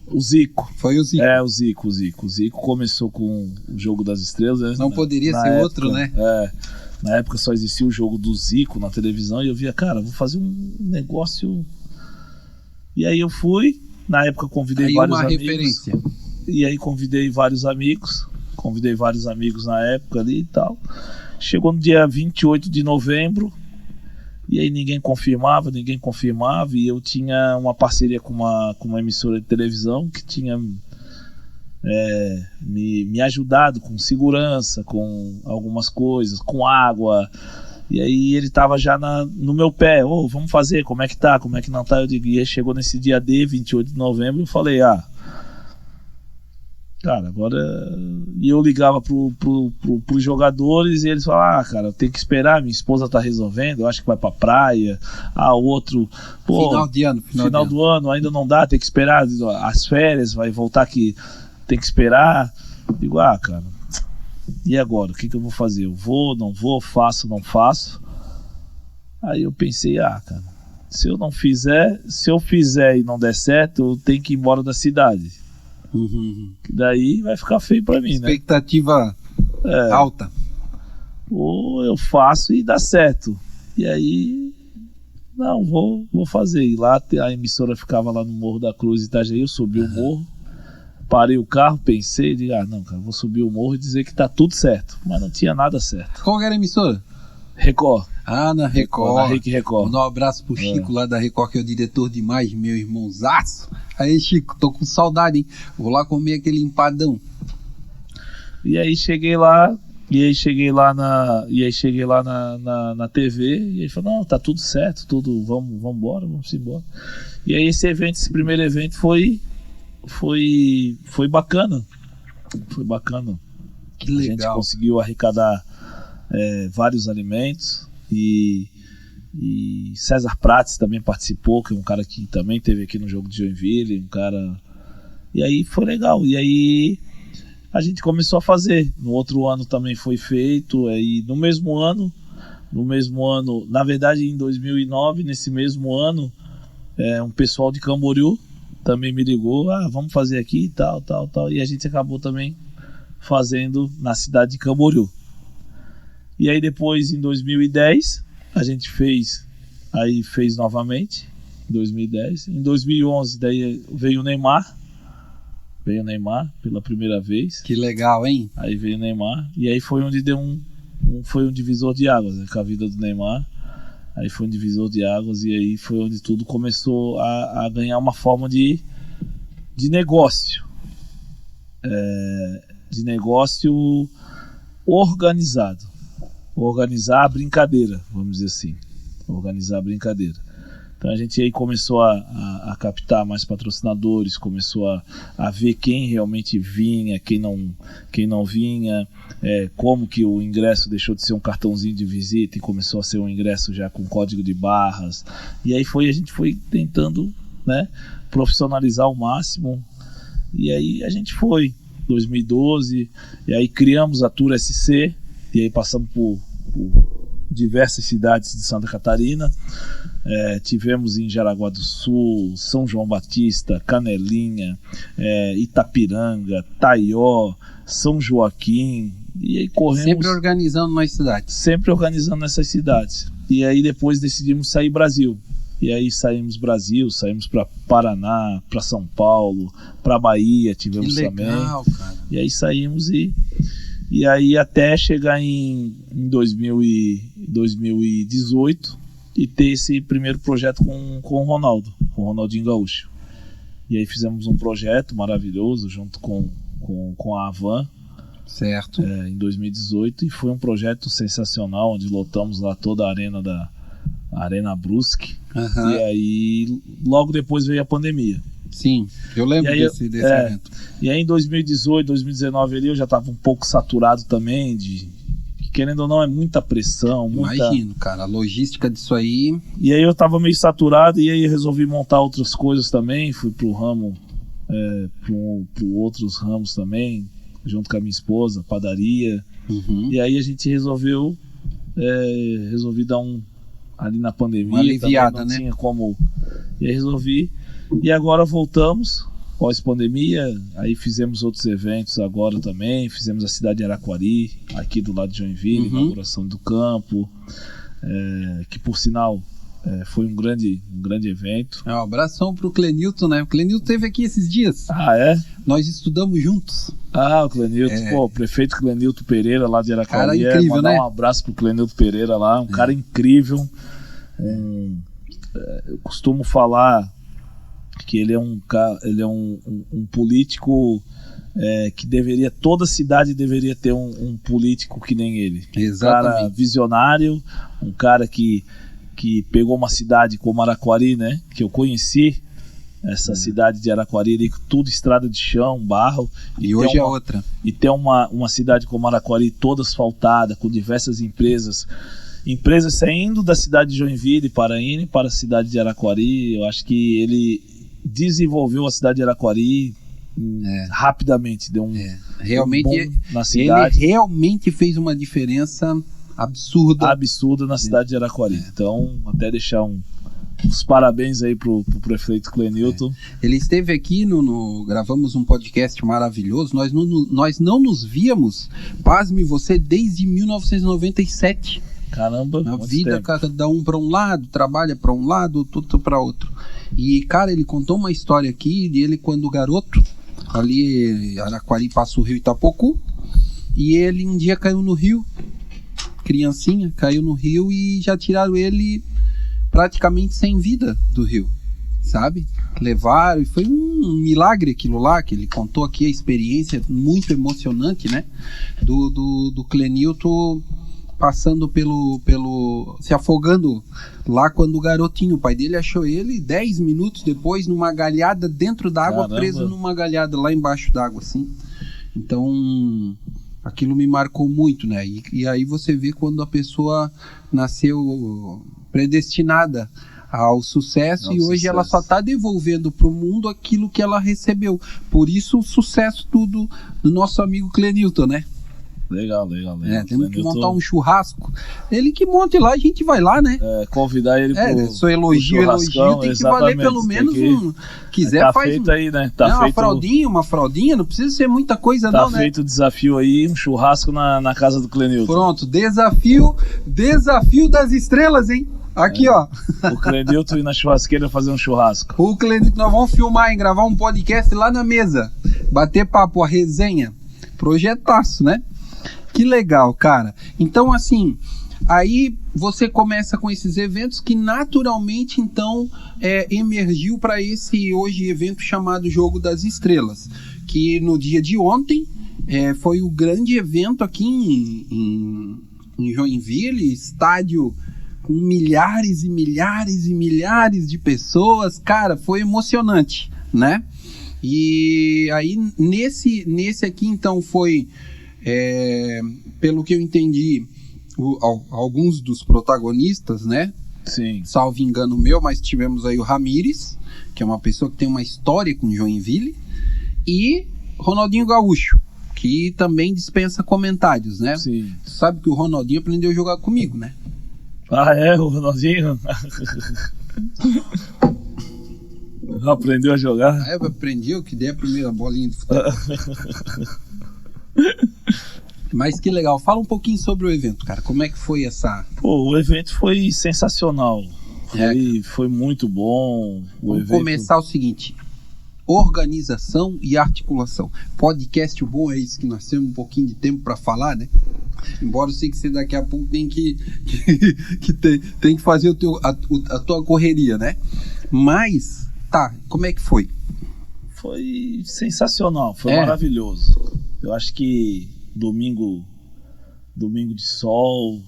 O Zico. Foi o Zico. O Zico. O Zico começou com o Jogo das Estrelas. Né? Não poderia ser época, outro, né? Na época só existia o jogo do Zico na televisão e eu via, cara, vou fazer um negócio. E aí eu fui, na época convidei vários amigos. Referência. E aí convidei vários amigos na época ali e tal. Chegou no dia 28 de novembro, e aí ninguém confirmava, e eu tinha uma parceria com uma emissora de televisão que tinha me ajudado com segurança, com algumas coisas, com água. E aí ele tava já no meu pé, vamos fazer, como é que tá, como é que não tá? Eu digo, e aí chegou nesse dia 28 de novembro, eu falei, cara, agora... E eu ligava pros jogadores e eles falavam, cara, eu tenho que esperar, minha esposa tá resolvendo, eu acho que vai pra praia, o outro... Final do ano, ainda não dá, tem que esperar as férias, vai voltar aqui, tem que esperar. Eu digo, cara, e agora? O que eu vou fazer? Eu vou, não vou, faço, não faço? Aí eu pensei, cara, se eu fizer e não der certo, eu tenho que ir embora da cidade. Daí vai ficar feio pra mim, né? Expectativa alta. Ou eu faço e dá certo. E aí, não, vou fazer. E lá a emissora ficava lá no Morro da Cruz, Itajaí. Eu subi o morro, parei o carro, pensei, digo, não, cara, vou subir o morro e dizer que tá tudo certo. Mas não tinha nada certo. Qual era a emissora? Record. Na Record. Na Record. Mandar um abraço pro Chico lá da Record, que é o diretor demais, meu irmãozaço. Aí, Chico, tô com saudade, hein? Vou lá comer aquele empadão. E aí cheguei lá na TV, e ele falou, não, tá tudo certo, vamos embora, vamos embora. E aí esse primeiro evento foi bacana. Foi bacana. Que legal. A gente conseguiu arrecadar vários alimentos e César Prates também participou, que é um cara que também esteve aqui no jogo de Joinville, e aí foi legal, e aí a gente começou a fazer. No outro ano também foi feito, e no mesmo ano, na verdade em 2009, nesse mesmo ano, um pessoal de Camboriú também me ligou, vamos fazer aqui, tal, e a gente acabou também fazendo na cidade de Camboriú. E aí depois, em 2010, a gente fez novamente, em 2010. Em 2011, daí veio o Neymar pela primeira vez. Que legal, hein? Aí veio o Neymar, e aí foi onde deu foi um divisor de águas, né, com a vida do Neymar. Aí foi um divisor de águas, e aí foi onde tudo começou a ganhar uma forma de negócio. De negócio organizado. Organizar a brincadeira, vamos dizer assim. Organizar a brincadeira. Então a gente aí começou a captar mais patrocinadores, começou a ver quem realmente vinha, quem não vinha, como que o ingresso deixou de ser um cartãozinho de visita e começou a ser um ingresso já com código de barras. E aí a gente foi tentando, né, profissionalizar ao máximo. E aí a gente foi, 2012, e aí criamos a Tour SC, e aí passamos por diversas cidades de Santa Catarina. Tivemos em Jaraguá do Sul, São João Batista, Canelinha, Itapiranga, Taió, São Joaquim, e aí corremos... Sempre organizando nas cidades. Sempre organizando nessas cidades. E aí depois decidimos sair Brasil. E aí saímos para Paraná, para São Paulo, para Bahia, tivemos que legal, também. Cara. E aí saímos e aí até chegar em 2018 e ter esse primeiro projeto com o Ronaldo, com o Ronaldinho Gaúcho. E aí fizemos um projeto maravilhoso junto com a Avan. Certo. Em 2018, e foi um projeto sensacional, onde lotamos lá toda a arena da Arena Brusque. Uhum. E aí logo depois veio a pandemia. Sim, eu lembro desse evento. E aí em 2018, 2019 ali eu já estava um pouco saturado também querendo ou não, é muita pressão, Imagino, cara, a logística disso aí. E aí eu estava meio saturado, e aí resolvi montar outras coisas também, fui pro ramo, pro outros ramos também, junto com a minha esposa, padaria. Uhum. E aí a gente resolvi dar ali na pandemia, uma aliviada, não né? Tinha como. E aí resolvi. E agora voltamos, pós-pandemia. Aí fizemos outros eventos agora também. Fizemos a cidade de Araquari, aqui do lado de Joinville, inauguração do campo, que por sinal foi um grande evento. Um abração pro Clenilton, né? O Clenilton esteve aqui esses dias. Ah, é? Nós estudamos juntos. Ah, o Clenilton, o prefeito Clenilton Pereira lá de Araquari. Cara incrível, mandar né? um abraço pro Clenilton Pereira lá, um cara incrível. Eu costumo falar que ele é um político que toda cidade deveria ter um político que nem ele. Exatamente. Um cara visionário, um cara que pegou uma cidade como Araquari, né? Que eu conheci essa cidade de Araquari ali, tudo estrada de chão, barro. E hoje é outra. E ter uma cidade como Araquari toda asfaltada, com diversas empresas saindo da cidade de Joinville para a cidade de Araquari. Eu acho que ele desenvolveu a cidade de Araquari rapidamente, deu realmente, um boom na cidade. Ele realmente fez uma diferença absurda na cidade de Araquari. Então, até deixar uns parabéns aí pro prefeito Clenilton. Ele esteve aqui, gravamos um podcast maravilhoso. Nós não nos víamos, pasme você, desde 1997. Caramba, a vida, cada um para um lado, trabalha para um lado, tudo para outro. E, cara, ele contou uma história aqui de ele quando garoto, ali Araquari passa o rio Itapocu, e ele um dia caiu no rio, criancinha, caiu no rio e já tiraram ele praticamente sem vida do rio, sabe? Levaram, e foi um milagre aquilo lá, que ele contou aqui, a experiência muito emocionante, né? Do Clenilton passando se afogando lá quando o garotinho, o pai dele achou ele 10 minutos depois numa galhada dentro d'água, preso numa galhada lá embaixo d'água, assim. Então, aquilo me marcou muito, né? E aí você vê quando a pessoa nasceu predestinada ao sucesso, e hoje ela só está devolvendo para o mundo aquilo que ela recebeu. Por isso o sucesso tudo do nosso amigo Clenilton, né? Legal. Temos que montar um churrasco. Ele que monte lá, a gente vai lá, né? Convidar ele pro seu elogio tem que valer pelo menos quiser faz feito aí, né? Uma fraldinha, não precisa ser muita coisa não, né? Tá feito o desafio aí, um churrasco na casa do Clenilton. Pronto, desafio das estrelas, hein? Aqui, ó. O Clenilton ir na churrasqueira fazer um churrasco. O Clenilton, nós vamos filmar e gravar um podcast lá na mesa. Bater papo, a resenha. Projetaço, né? Que legal, cara. Então, assim, aí você começa com esses eventos que naturalmente, então, emergiu para esse hoje evento chamado Jogo das Estrelas, que no dia de ontem foi o grande evento aqui em Joinville, estádio com milhares e milhares e milhares de pessoas. Cara, foi emocionante, né? E aí, nesse aqui, então, foi... pelo que eu entendi, alguns dos protagonistas, né? Sim. Salvo engano meu, mas tivemos aí o Ramires, que é uma pessoa que tem uma história com Joinville, e Ronaldinho Gaúcho, que também dispensa comentários, né? Sim. Sabe que o Ronaldinho aprendeu a jogar comigo, né? Ah, é? O Ronaldinho? Aprendeu a jogar? Ah, eu aprendi, eu que dei a primeira bolinha de futebol. Mas que legal. Fala um pouquinho sobre o evento, cara. Como é que foi essa... Pô, o evento foi sensacional. Foi muito bom. Vamos começar o seguinte: organização e articulação. Podcast, o bom é isso, que nós temos um pouquinho de tempo para falar, né? Embora eu sei que você daqui a pouco tem que fazer a tua correria, né? Mas, tá, como é que foi? Foi sensacional, foi maravilhoso. Eu acho que domingo de sol,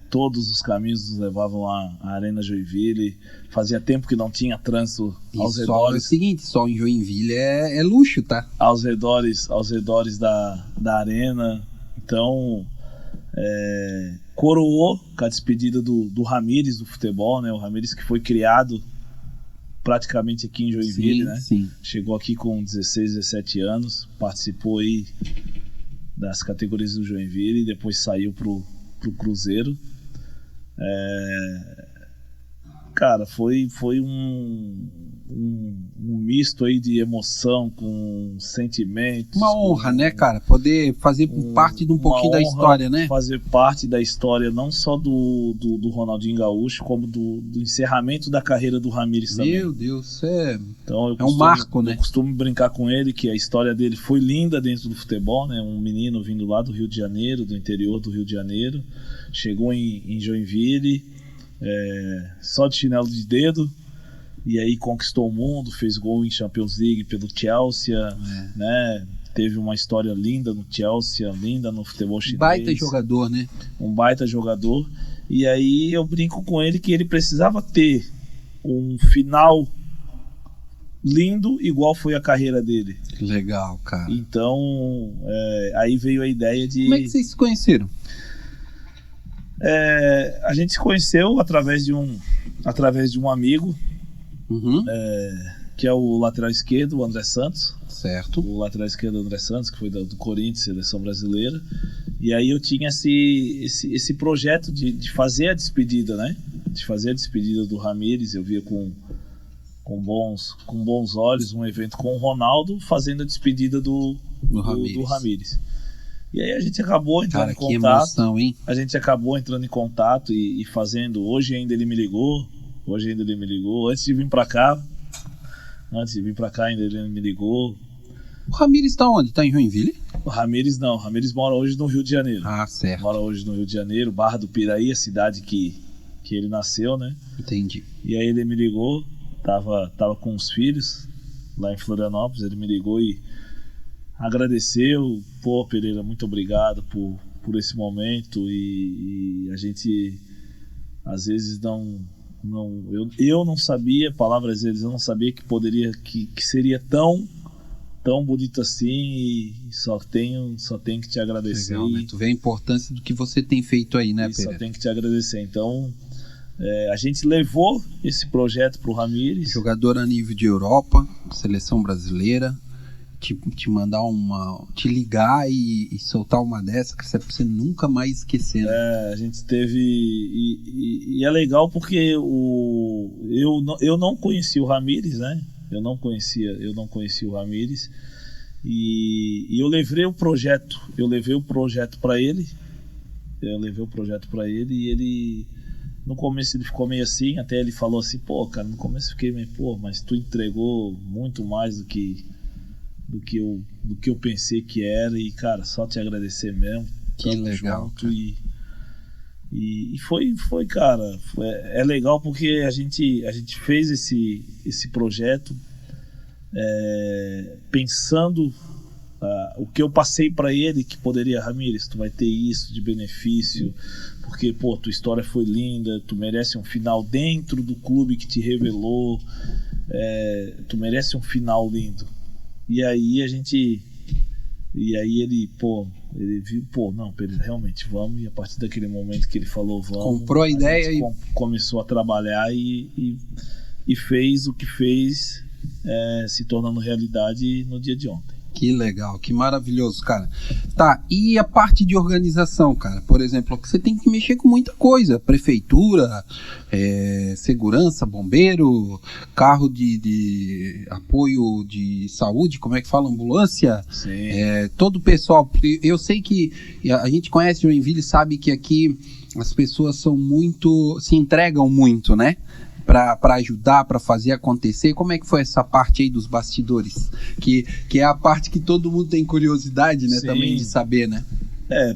todos os caminhos nos levavam à Arena Joinville. Fazia tempo que não tinha trânsito aos redores. É o seguinte, sol em Joinville é luxo, tá? Aos redores da arena. Então, coroou com a despedida do Ramires do futebol, né? O Ramires que foi criado praticamente aqui em Joinville, né? Sim. Chegou aqui com 16, 17 anos, participou aí das categorias do Joinville e depois saiu pro Cruzeiro. Cara, foi um misto aí de emoção com sentimentos. Uma honra, né, cara? Poder fazer parte de um pouquinho da história, né? Fazer parte da história não só do Ronaldinho Gaúcho, como do encerramento da carreira do Ramires também. Meu Deus, então, um marco, né? Eu costumo brincar com ele que a história dele foi linda dentro do futebol, né? Um menino vindo lá do Rio de Janeiro, do interior do Rio de Janeiro, chegou em Joinville, só de chinelo de dedo, e aí conquistou o mundo, fez gol em Champions League pelo Chelsea, né? Teve uma história linda no Chelsea, linda no futebol chinês. Baita jogador, né? Um baita jogador. E aí eu brinco com ele que ele precisava ter um final lindo igual foi a carreira dele. Legal, cara. Então, aí veio a ideia de... Como é que vocês se conheceram? A gente se conheceu através de um amigo, que é o lateral esquerdo, o André Santos. Certo. O lateral esquerdo, André Santos, que foi do Corinthians, seleção brasileira. E aí eu tinha esse projeto de fazer a despedida, né? De fazer a despedida do Ramires. Eu via com bons olhos um evento com o Ronaldo fazendo a despedida do Ramires. E aí a gente acabou entrando em contato. Que emoção, hein? A gente acabou entrando em contato e fazendo. Hoje ainda ele me ligou. Antes de vir pra cá ainda ele me ligou. O Ramires tá onde? Tá em Joinville? O Ramires não. O Ramires mora hoje no Rio de Janeiro. Ah, certo. Mora hoje no Rio de Janeiro, Barra do Piraí, a cidade que ele nasceu, né? Entendi. E aí ele me ligou, tava com os filhos lá em Florianópolis, ele me ligou e agradeceu. Pô, Pereira, muito obrigado por esse momento, e a gente às vezes eu não sabia, palavras deles, eu não sabia que seria tão bonito assim, e só tenho que te agradecer. Legal, né? Tu vê a importância do que você tem feito aí, né, Pereira? Só tenho que te agradecer. Então, a gente levou esse projeto pro Ramires. Jogador a nível de Europa, seleção brasileira, te mandar te ligar e soltar uma dessa que você nunca mais esquecer, né? A gente teve, e é legal porque eu não conhecia o Ramires, né? Eu não conhecia o Ramires, e eu levei o projeto para ele. E ele, no começo ele ficou meio assim, até ele falou assim, pô, cara, no começo eu fiquei meio, pô, mas tu entregou muito mais do que eu pensei que era, e cara, só te agradecer mesmo. Que legal, junto, e foi, cara, é legal porque a gente fez esse projeto pensando o que eu passei para ele, que poderia, Ramires, tu vai ter isso de benefício, porque, pô, tua história foi linda, tu merece um final dentro do clube que te revelou, tu merece um final lindo. E aí ele viu, não, Pedro, realmente vamos, e a partir daquele momento que ele falou vamos, comprou a ideia e começou a trabalhar e fez o que fez, se tornando realidade no dia de ontem. Que legal, que maravilhoso, cara. Tá, e a parte de organização, cara? Por exemplo, você tem que mexer com muita coisa. Prefeitura, segurança, bombeiro, carro de apoio de saúde, como é que fala? Ambulância. Sim. Todo o pessoal. Eu sei que a gente conhece Joinville e sabe que aqui as pessoas se entregam muito, né? Para ajudar, para fazer acontecer. Como é que foi essa parte aí dos bastidores? Que é a parte que todo mundo tem curiosidade, né? Sim. Também de saber, né?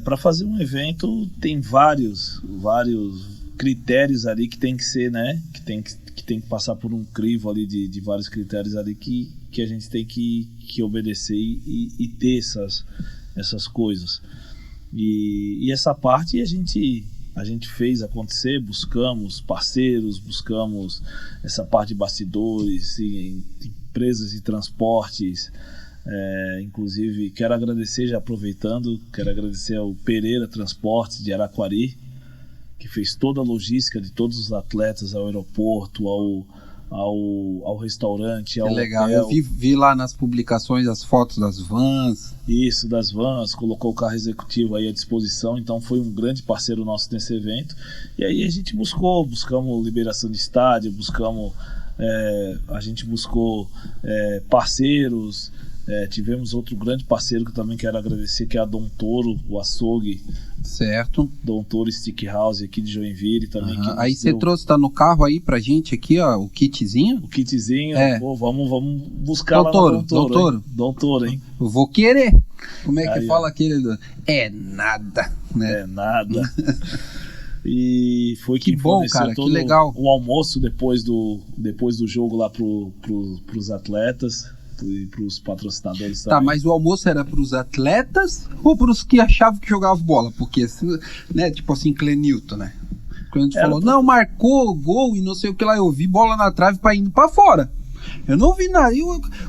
Para fazer um evento tem vários critérios ali que tem que ser, né? Que tem que passar por um crivo ali de vários critérios ali que a gente tem que obedecer e ter essas coisas. E essa parte a gente fez acontecer, buscamos parceiros, buscamos essa parte de bastidores, empresas de transportes, inclusive quero agradecer, já aproveitando, ao Pereira Transportes de Araquari, que fez toda a logística de todos os atletas ao aeroporto, ao restaurante, ao legal. hotel. Eu vi lá nas publicações as fotos das vans. Isso, das vans, colocou o carro executivo aí à disposição, então foi um grande parceiro nosso nesse evento. E aí a gente buscamos liberação de estádio, a gente buscou parceiros, tivemos outro grande parceiro que eu também quero agradecer, que é a Dom Toro, o açougue. Certo. Dom Toro Steakhouse aqui de Joinville também. Aí você trouxe, tá no carro aí pra gente aqui, ó, o kitzinho? O kitzinho, pô, vamos buscar Dom Toro, Dom Toro, hein? Eu vou querer. Como é que fala aquele? É nada, né? É nada. E foi que bom, cara, que legal. O almoço depois do jogo lá pros atletas e pros patrocinadores também. Tá, mas o almoço era pros atletas ou pros que achavam que jogavam bola? Porque, né, tipo assim, Clenilton, né? Quando a gente falou, não, marcou gol e não sei o que lá, eu vi bola na trave pra indo pra fora. Eu não vi nada.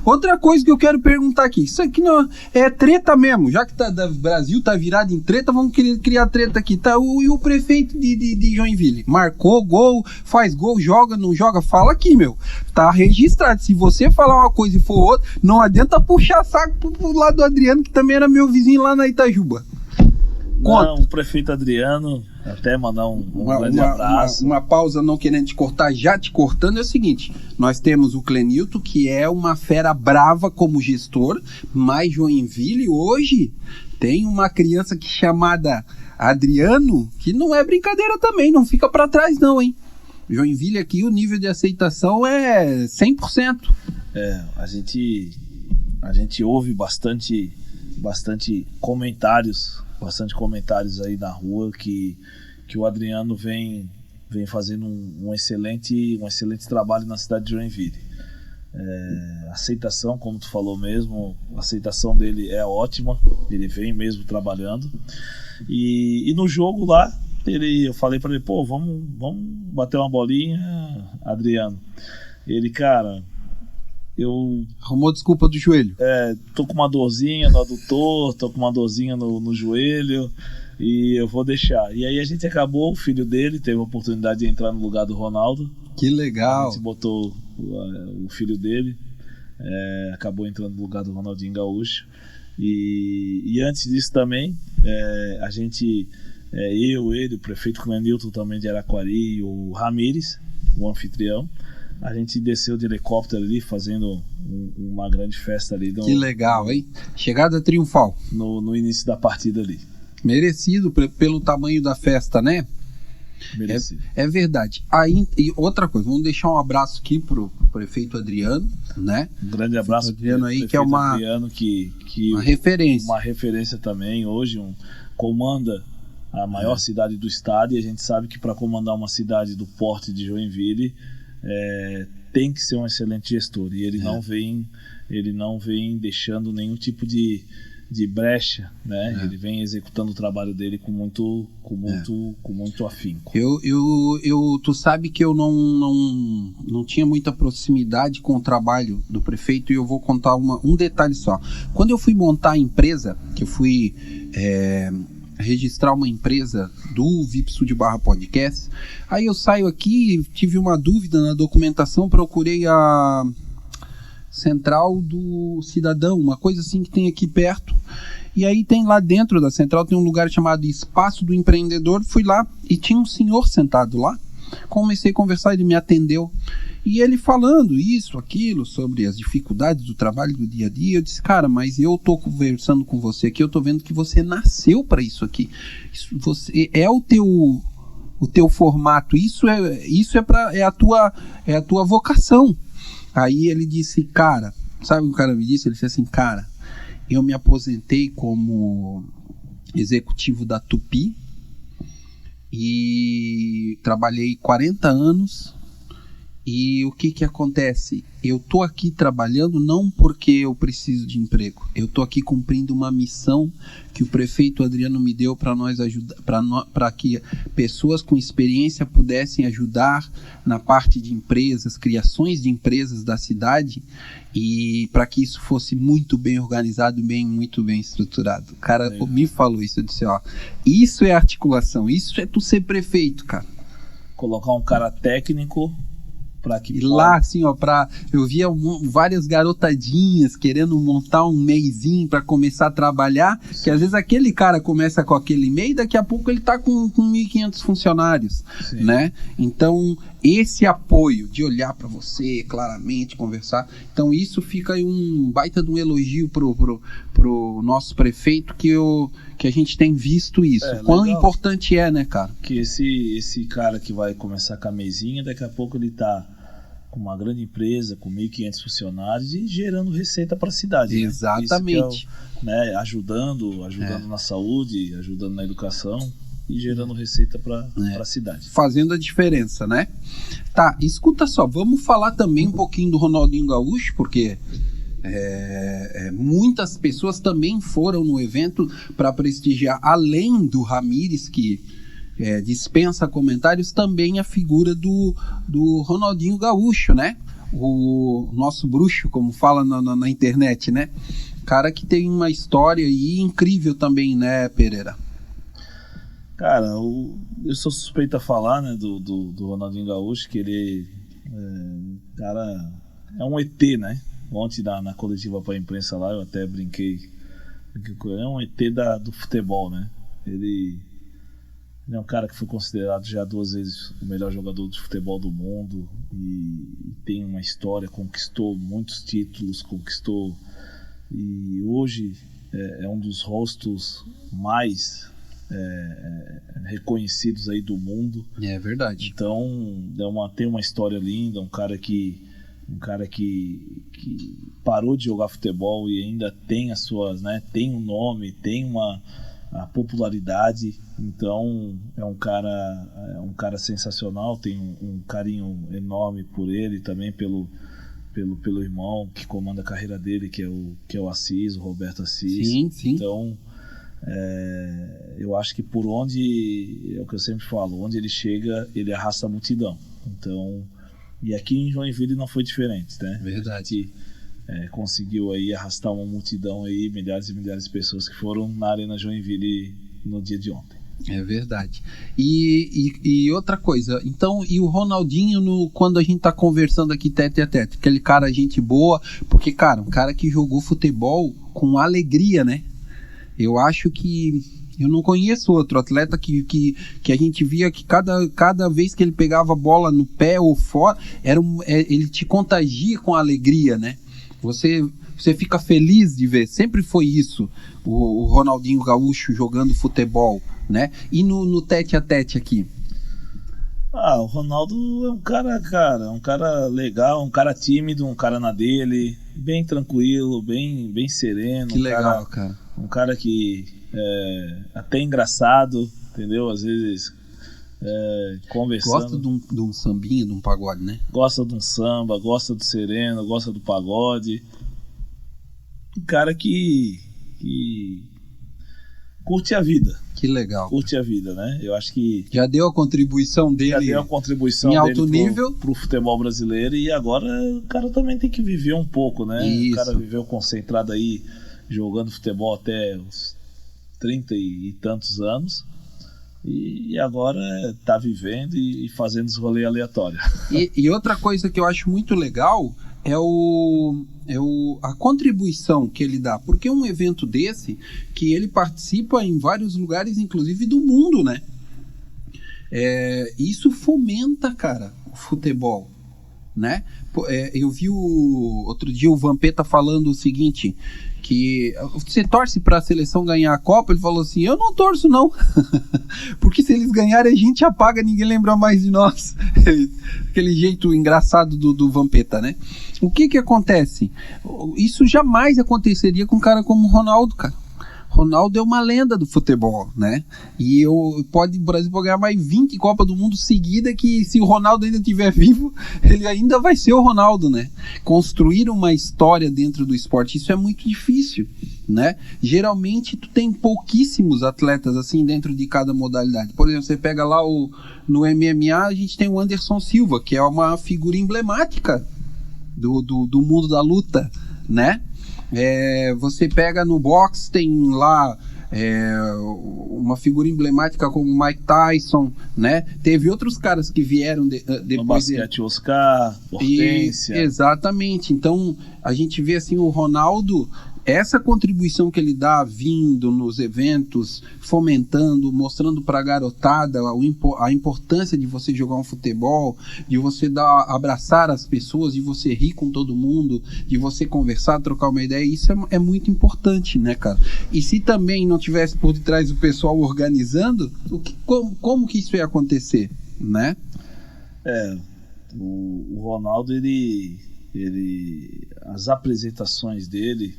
Outra coisa que eu quero perguntar aqui, isso aqui não é treta mesmo, já que o Brasil tá virado em treta, vamos criar treta aqui, tá? E o prefeito de Joinville, marcou gol, faz gol, joga, não joga, fala aqui, meu, tá registrado. Se você falar uma coisa e for outra, não adianta puxar saco pro lado do Adriano, que também era meu vizinho lá na Itajuba. Não, o prefeito Adriano, até mandar um grande abraço. Uma pausa, não querendo te cortar, já te cortando, é o seguinte, nós temos o Clenilton, que é uma fera brava como gestor, mas Joinville hoje tem uma criança chamada Adriano, que não é brincadeira também, não fica pra trás não, hein? Joinville aqui, o nível de aceitação é 100%. A gente ouve bastante comentários aí na rua que o Adriano vem fazendo um excelente trabalho na cidade de Joinville. A aceitação, como tu falou mesmo, a aceitação dele é ótima, ele vem mesmo trabalhando. E no jogo lá, eu falei para ele, pô, vamos bater uma bolinha, Adriano. Ele, cara, arrumou desculpa do joelho. Tô com uma dorzinha no adutor, tô com uma dorzinha no joelho e eu vou deixar. E aí a gente acabou, o filho dele teve a oportunidade de entrar no lugar do Ronaldo. Que legal. A gente botou o filho dele, acabou entrando no lugar do Ronaldinho Gaúcho. E antes disso também, a gente, ele, o prefeito Clenilton também de Araquari e o Ramires, o anfitrião, a gente desceu de helicóptero ali, fazendo uma grande festa ali. Que legal, hein? Chegada triunfal. No início da partida ali. Merecido pelo tamanho da festa, né? Merecido. É verdade. Aí, e outra coisa, vamos deixar um abraço aqui pro prefeito Adriano, né? Um grande abraço pro Adriano aí, que é uma Adriano, que uma referência. Uma referência também. Hoje comanda a maior cidade do estado, e a gente sabe que para comandar uma cidade do porte de Joinville, tem que ser um excelente gestor, e ele não vem deixando nenhum tipo de brecha, né? Ele vem executando o trabalho dele com muito afinco. Tu sabe que eu não tinha muita proximidade com o trabalho do prefeito, e eu vou contar um detalhe só. Quando eu fui montar a empresa, que eu fui registrar uma empresa do VIP Studio Barra Podcast, aí eu saio aqui, tive uma dúvida na documentação, procurei Central do Cidadão, uma coisa assim que tem aqui perto. E aí tem lá dentro da central, tem um lugar chamado Espaço do Empreendedor. Fui lá e tinha um senhor sentado lá. Comecei a conversar, ele me atendeu. E ele falando isso, aquilo, sobre as dificuldades do trabalho do dia a dia. Eu disse, cara, mas eu tô conversando com você aqui, eu tô vendo que você nasceu para isso aqui. Isso, você, é o teu formato, isso é a tua vocação. Aí ele disse, cara, sabe o que o cara me disse? Ele disse assim, cara, eu me aposentei como executivo da Tupi e trabalhei 40 anos. E o que acontece? Eu tô aqui trabalhando não porque eu preciso de emprego. Eu tô aqui cumprindo uma missão que o prefeito Adriano me deu para nós ajudar, para que pessoas com experiência pudessem ajudar na parte de empresas, criações de empresas da cidade, e para que isso fosse muito bem organizado, muito bem estruturado. O cara me falou isso, eu disse, ó, isso é articulação, isso é tu ser prefeito, cara. Colocar um cara técnico e lá, assim, ó, eu via várias garotadinhas querendo montar um meizinho para começar a trabalhar, que às vezes aquele cara começa com aquele MEI e daqui a pouco ele tá com 1.500 funcionários, Sim. né? Então, esse apoio de olhar para você claramente, conversar, então isso fica aí um baita de um elogio pro nosso prefeito, que a gente tem visto isso. Quão importante é, né, cara? Que esse cara que vai começar com a mesinha, daqui a pouco ele tá com uma grande empresa, com 1.500 funcionários e gerando receita para a cidade. Exatamente. Né? Né? Ajudando na saúde, ajudando na educação e gerando receita para a cidade. Fazendo a diferença, né? Tá, escuta só, vamos falar também um pouquinho do Ronaldinho Gaúcho, porque muitas pessoas também foram no evento para prestigiar, além do Ramires, que dispensa comentários, também a figura do Ronaldinho Gaúcho, né? O nosso bruxo, como fala na internet, né? Cara que tem uma história aí incrível também, né, Pereira? Cara, eu sou suspeito a falar, né, do Ronaldinho Gaúcho, que ele cara, é um ET, né? Ontem na coletiva para a imprensa lá, eu até brinquei com ele, é um ET do futebol, né? Ele é um cara que foi considerado já 2 vezes o melhor jogador de futebol do mundo e tem uma história, conquistou muitos títulos, e hoje é um dos rostos mais reconhecidos aí do mundo. É verdade. Então tem uma história linda, um cara que parou de jogar futebol e ainda tem as suas, né, tem um nome, tem a popularidade. Então é um cara sensacional, tem um carinho enorme por ele, também pelo irmão que comanda a carreira dele, que é o Assis, o Roberto Assis. Sim. Então eu acho que por onde, é o que eu sempre falo, onde ele chega, ele arrasta a multidão. Então, e aqui em Joinville não foi diferente, né? Verdade. Conseguiu aí arrastar uma multidão aí, milhares e milhares de pessoas que foram na Arena Joinville no dia de ontem. É verdade. E outra coisa, então, e o Ronaldinho, quando a gente tá conversando aqui tete a tete, aquele cara, gente boa, porque, cara, um cara que jogou futebol com alegria, né? Eu acho que eu não conheço outro atleta que a gente via que cada vez que ele pegava a bola no pé ou fora, ele te contagia com alegria, né? Você fica feliz de ver. Sempre foi isso, o Ronaldinho Gaúcho jogando futebol, né? E no tete a tete aqui? O Ronaldo é um cara legal, um cara tímido, um cara na dele, bem tranquilo, bem sereno. Que legal, cara. Um cara que até engraçado, entendeu? Às vezes conversando. Gosta de um sambinha, de um pagode, né? Gosta de um samba, gosta do sereno, gosta do pagode. Um cara que curte a vida. Que legal. Curte a vida, né? Eu acho que já deu a contribuição dele em alto nível pro futebol brasileiro, e agora o cara também tem que viver um pouco, né? Isso. O cara viveu concentrado aí, jogando futebol até uns 30 e tantos anos, e agora tá vivendo e fazendo os rolês aleatórios. E outra coisa que eu acho muito legal a contribuição que ele dá, porque é um evento desse que ele participa em vários lugares, inclusive do mundo, né? Isso fomenta, cara, o futebol, né? Eu vi outro dia o Vampeta falando o seguinte, que você torce para a seleção ganhar a Copa? Ele falou assim, eu não torço não, porque se eles ganharem a gente apaga, ninguém lembra mais de nós. Aquele jeito engraçado do Vampeta, né? O que acontece? Isso jamais aconteceria com um cara como o Ronaldo, cara. Ronaldo é uma lenda do futebol, né? E o Brasil pode ganhar mais 20 Copas do Mundo seguida, que se o Ronaldo ainda estiver vivo, ele ainda vai ser o Ronaldo, né? Construir uma história dentro do esporte, isso é muito difícil, né? Geralmente tu tem pouquíssimos atletas assim dentro de cada modalidade. Por exemplo, você pega lá no MMA, a gente tem o Anderson Silva, que é uma figura emblemática do mundo da luta, né? Você pega no boxe, tem lá uma figura emblemática como o Mike Tyson, né? Teve outros caras que vieram depois. No basquete, Oscar, Hortência. Exatamente. Então, a gente vê assim o Ronaldo, essa contribuição que ele dá vindo nos eventos, fomentando, mostrando para a garotada a importância de você jogar um futebol, de você abraçar as pessoas, de você rir com todo mundo, de você conversar, trocar uma ideia, isso é muito importante, né, cara? E se também não tivesse por detrás o pessoal organizando, como que isso ia acontecer, né? O Ronaldo, as apresentações dele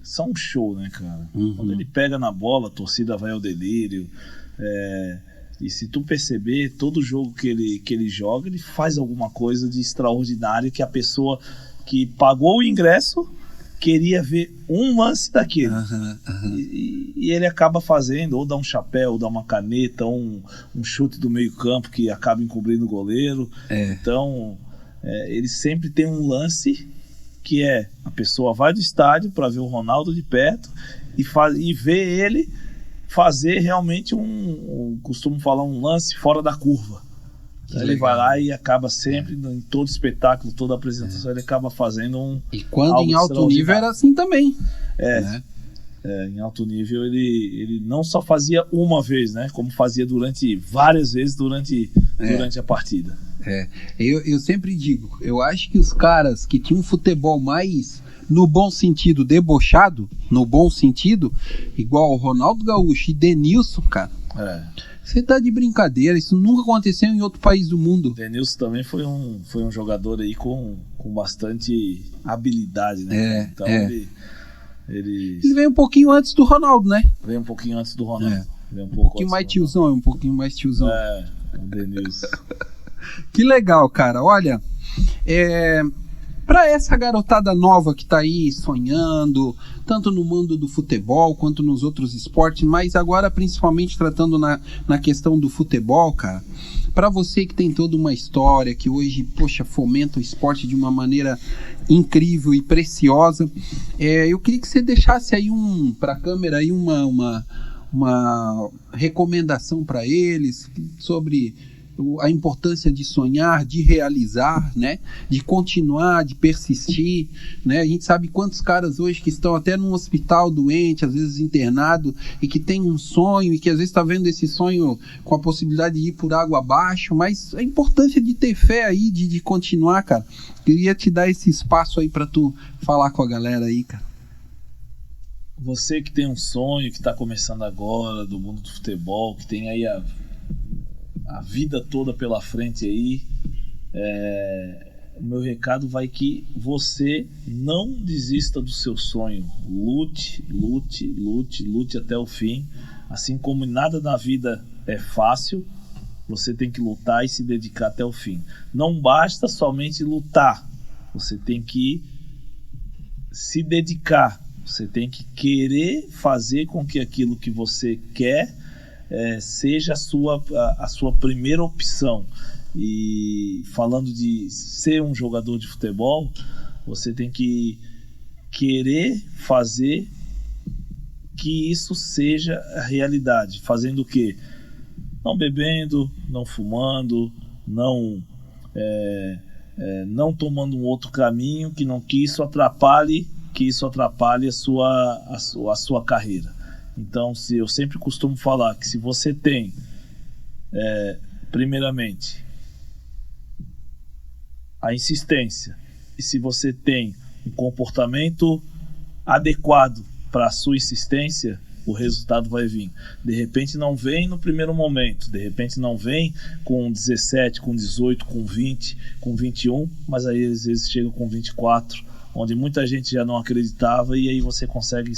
são um show, né, cara? Uhum. Quando ele pega na bola, a torcida vai ao delírio. E se tu perceber, todo jogo que ele joga, ele faz alguma coisa de extraordinário que a pessoa que pagou o ingresso queria ver um lance daquele. E ele acaba fazendo, ou dá um chapéu, ou dá uma caneta, ou um chute do meio campo que acaba encobrindo o goleiro. Então, ele sempre tem um lance que a pessoa vai do estádio para ver o Ronaldo de perto e ver ele fazer realmente costumo falar, um lance fora da curva. Ele vai lá e acaba sempre, em todo espetáculo, toda apresentação, ele acaba fazendo E quando em alto nível era assim também. Né? Em alto nível ele não só fazia uma vez, né? Como fazia várias vezes durante a partida. Eu sempre digo, eu acho que os caras que tinham um futebol mais, no bom sentido, debochado, no bom sentido, igual o Ronaldo Gaúcho e Denilson, cara, você tá de brincadeira, isso nunca aconteceu em outro país do mundo. Denilson também foi um jogador aí com bastante habilidade, né? Então ele veio um pouquinho antes do Ronaldo, né? Veio um pouquinho antes do Ronaldo. Um pouquinho mais tiozão, o Denilson. Que legal, cara. Olha, para essa garotada nova que tá aí sonhando, tanto no mundo do futebol quanto nos outros esportes, mas agora principalmente tratando na questão do futebol, cara, para você que tem toda uma história, que hoje, fomenta o esporte de uma maneira incrível e preciosa, eu queria que você deixasse aí para a câmera aí uma recomendação para eles sobre a importância de sonhar, de realizar, né? De continuar, de persistir, né? A gente sabe quantos caras hoje que estão até num hospital doente, às vezes internado, e que tem um sonho, e que às vezes está vendo esse sonho com a possibilidade de ir por água abaixo, mas a importância de ter fé aí, de continuar, cara. Queria te dar esse espaço aí para tu falar com a galera aí, cara. Você que tem um sonho, que está começando agora, do mundo do futebol, que tem aí a vida toda pela frente aí, o meu recado vai que você não desista do seu sonho. Lute até o fim. Assim como nada na vida é fácil, você tem que lutar e se dedicar até o fim. Não basta somente lutar, você tem que se dedicar, você tem que querer fazer com que aquilo que você quer seja a sua primeira opção. E falando de ser um jogador de futebol, você tem que querer fazer que isso seja a realidade. Fazendo o quê? Não bebendo, não fumando, não não tomando um outro caminho que isso atrapalhe a sua carreira. Então, eu sempre costumo falar que se você tem, primeiramente, a insistência, e se você tem um comportamento adequado para a sua insistência, o resultado vai vir. De repente não vem no primeiro momento, de repente não vem com 17, com 18, com 20, com 21, mas aí às vezes chega com 24, onde muita gente já não acreditava, e aí você consegue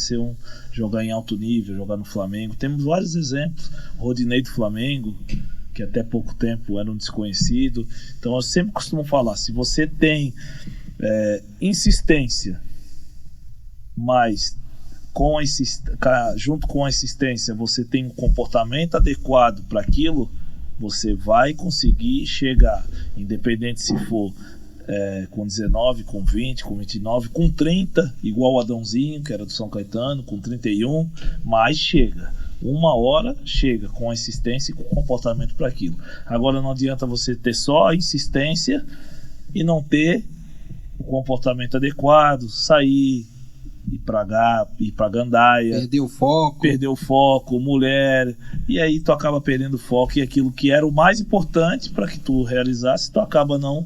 jogar em alto nível, jogar no Flamengo. Temos vários exemplos, Rodinei do Flamengo, que até pouco tempo era um desconhecido. Então eu sempre costumo falar, se você tem insistência, mas junto com a insistência você tem um comportamento adequado para aquilo, você vai conseguir chegar, independente se for com 19, com 20, com 29, com 30, igual o Adãozinho, que era do São Caetano, com 31, mas chega. Uma hora chega com a insistência e com o comportamento para aquilo. Agora não adianta você ter só a insistência e não ter o comportamento adequado, sair, ir pra gandaia, perder o foco, mulher, e aí tu acaba perdendo o foco, e aquilo que era o mais importante para que tu realizasse, tu acaba não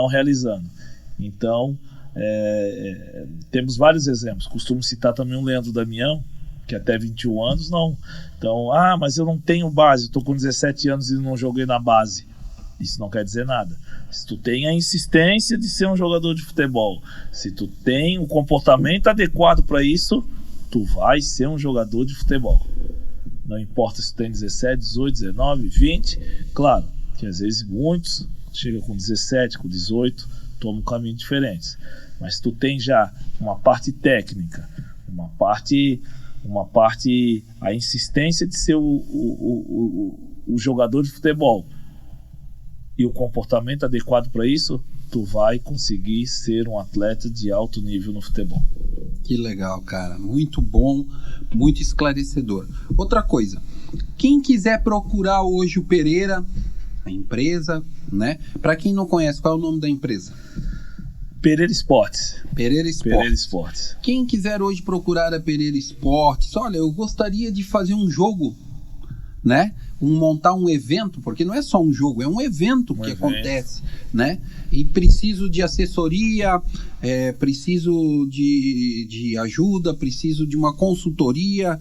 realizando. Então temos vários exemplos. Costumo citar também o Leandro Damião, que até 21 anos não. Então, mas eu não tenho base, estou com 17 anos e não joguei na base. Isso não quer dizer nada. Se tu tem a insistência de ser um jogador de futebol, se tu tem o comportamento adequado para isso, tu vai ser um jogador de futebol. Não importa se tu tem 17, 18, 19, 20. Claro que às vezes muitos chegam com 17, com 18, tomam um caminho diferente. Mas tu tem já uma parte técnica, uma parte, a insistência de ser o jogador de futebol e o comportamento adequado para isso, tu vai conseguir ser um atleta de alto nível no futebol. Que legal, cara. Muito bom, muito esclarecedor. Outra coisa, quem quiser procurar hoje o Pereira, a empresa, né? Para quem não conhece, qual é o nome da empresa? Pereira Esportes. Pereira Esportes. Quem quiser hoje procurar a Pereira Esportes, olha, eu gostaria de fazer um jogo, né? Montar um evento, porque não é só um jogo, é um evento que acontece, né? E preciso de assessoria, preciso de ajuda, preciso de uma consultoria,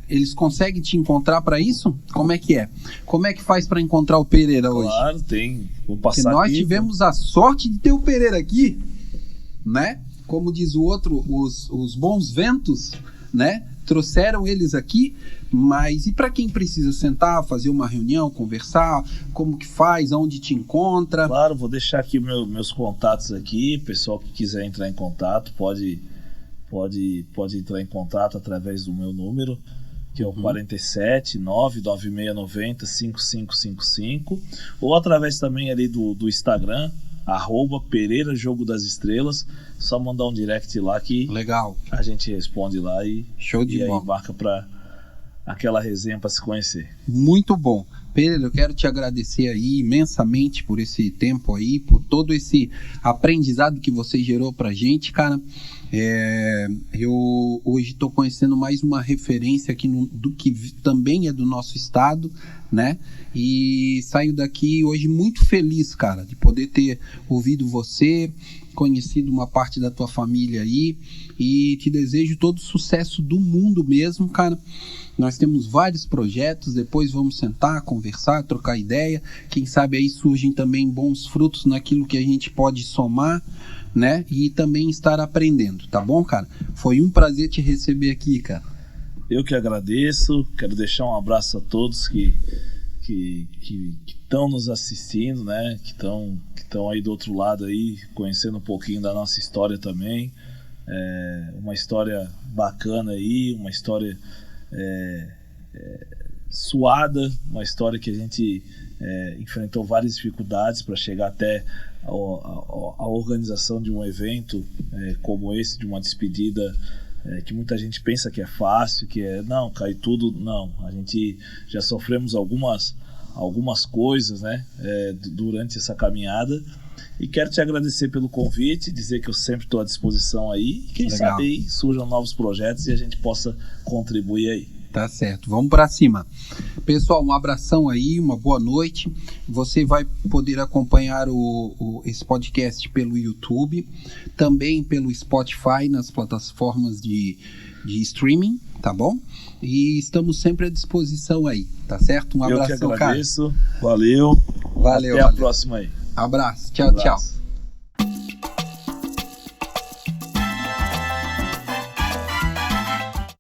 eles conseguem te encontrar para isso? Como é que é? Como é que faz para encontrar o Pereira hoje? Claro, tem. Vou passar porque nós aqui, tivemos a sorte de ter o Pereira aqui, né? Como diz o outro, os bons ventos, né? Trouxeram eles aqui, mas e para quem precisa sentar, fazer uma reunião, conversar, como que faz, onde te encontra? Claro, vou deixar aqui meus contatos aqui, pessoal que quiser entrar em contato pode entrar em contato através do meu número, que é o 47 99690 5555, ou através também ali do Instagram, @Pereira Jogo das Estrelas. Só mandar um direct lá que legal, a gente responde lá e show de bola. Aí marca para aquela resenha para se conhecer. Muito bom. Pereira, eu quero te agradecer aí imensamente por esse tempo aí, por todo esse aprendizado que você gerou pra gente, cara. Eu hoje estou conhecendo mais uma referência aqui do que também é do nosso estado, né? E saio daqui hoje muito feliz, cara, de poder ter ouvido você, conhecido uma parte da tua família aí, e te desejo todo o sucesso do mundo mesmo, cara. Nós temos vários projetos, depois vamos sentar, conversar, trocar ideia, quem sabe aí surgem também bons frutos naquilo que a gente pode somar, né? E também estar aprendendo, tá bom, cara? Foi um prazer te receber aqui, cara. Eu que agradeço, quero deixar um abraço a todos que estão nos assistindo, né? Que estão aí do outro lado aí, conhecendo um pouquinho da nossa história também. Uma história bacana aí, uma história suada, uma história que a gente enfrentou várias dificuldades para chegar até a organização de um evento como esse, de uma despedida que muita gente pensa que é fácil, que não, cai tudo, não, a gente já sofremos algumas coisas, né, durante essa caminhada, E quero te agradecer pelo convite, dizer que eu sempre estou à disposição aí. E quem Legal. sabe aí surjam novos projetos e a gente possa contribuir aí. Tá certo, vamos para cima. Pessoal, um abração aí, uma boa noite. Você vai poder acompanhar esse podcast pelo YouTube, também pelo Spotify, nas plataformas de streaming, tá bom? E estamos sempre à disposição aí, tá certo? Um abração, eu que agradeço, cara. Valeu. Valeu. Até a próxima aí. Abraço, Abraço. tchau.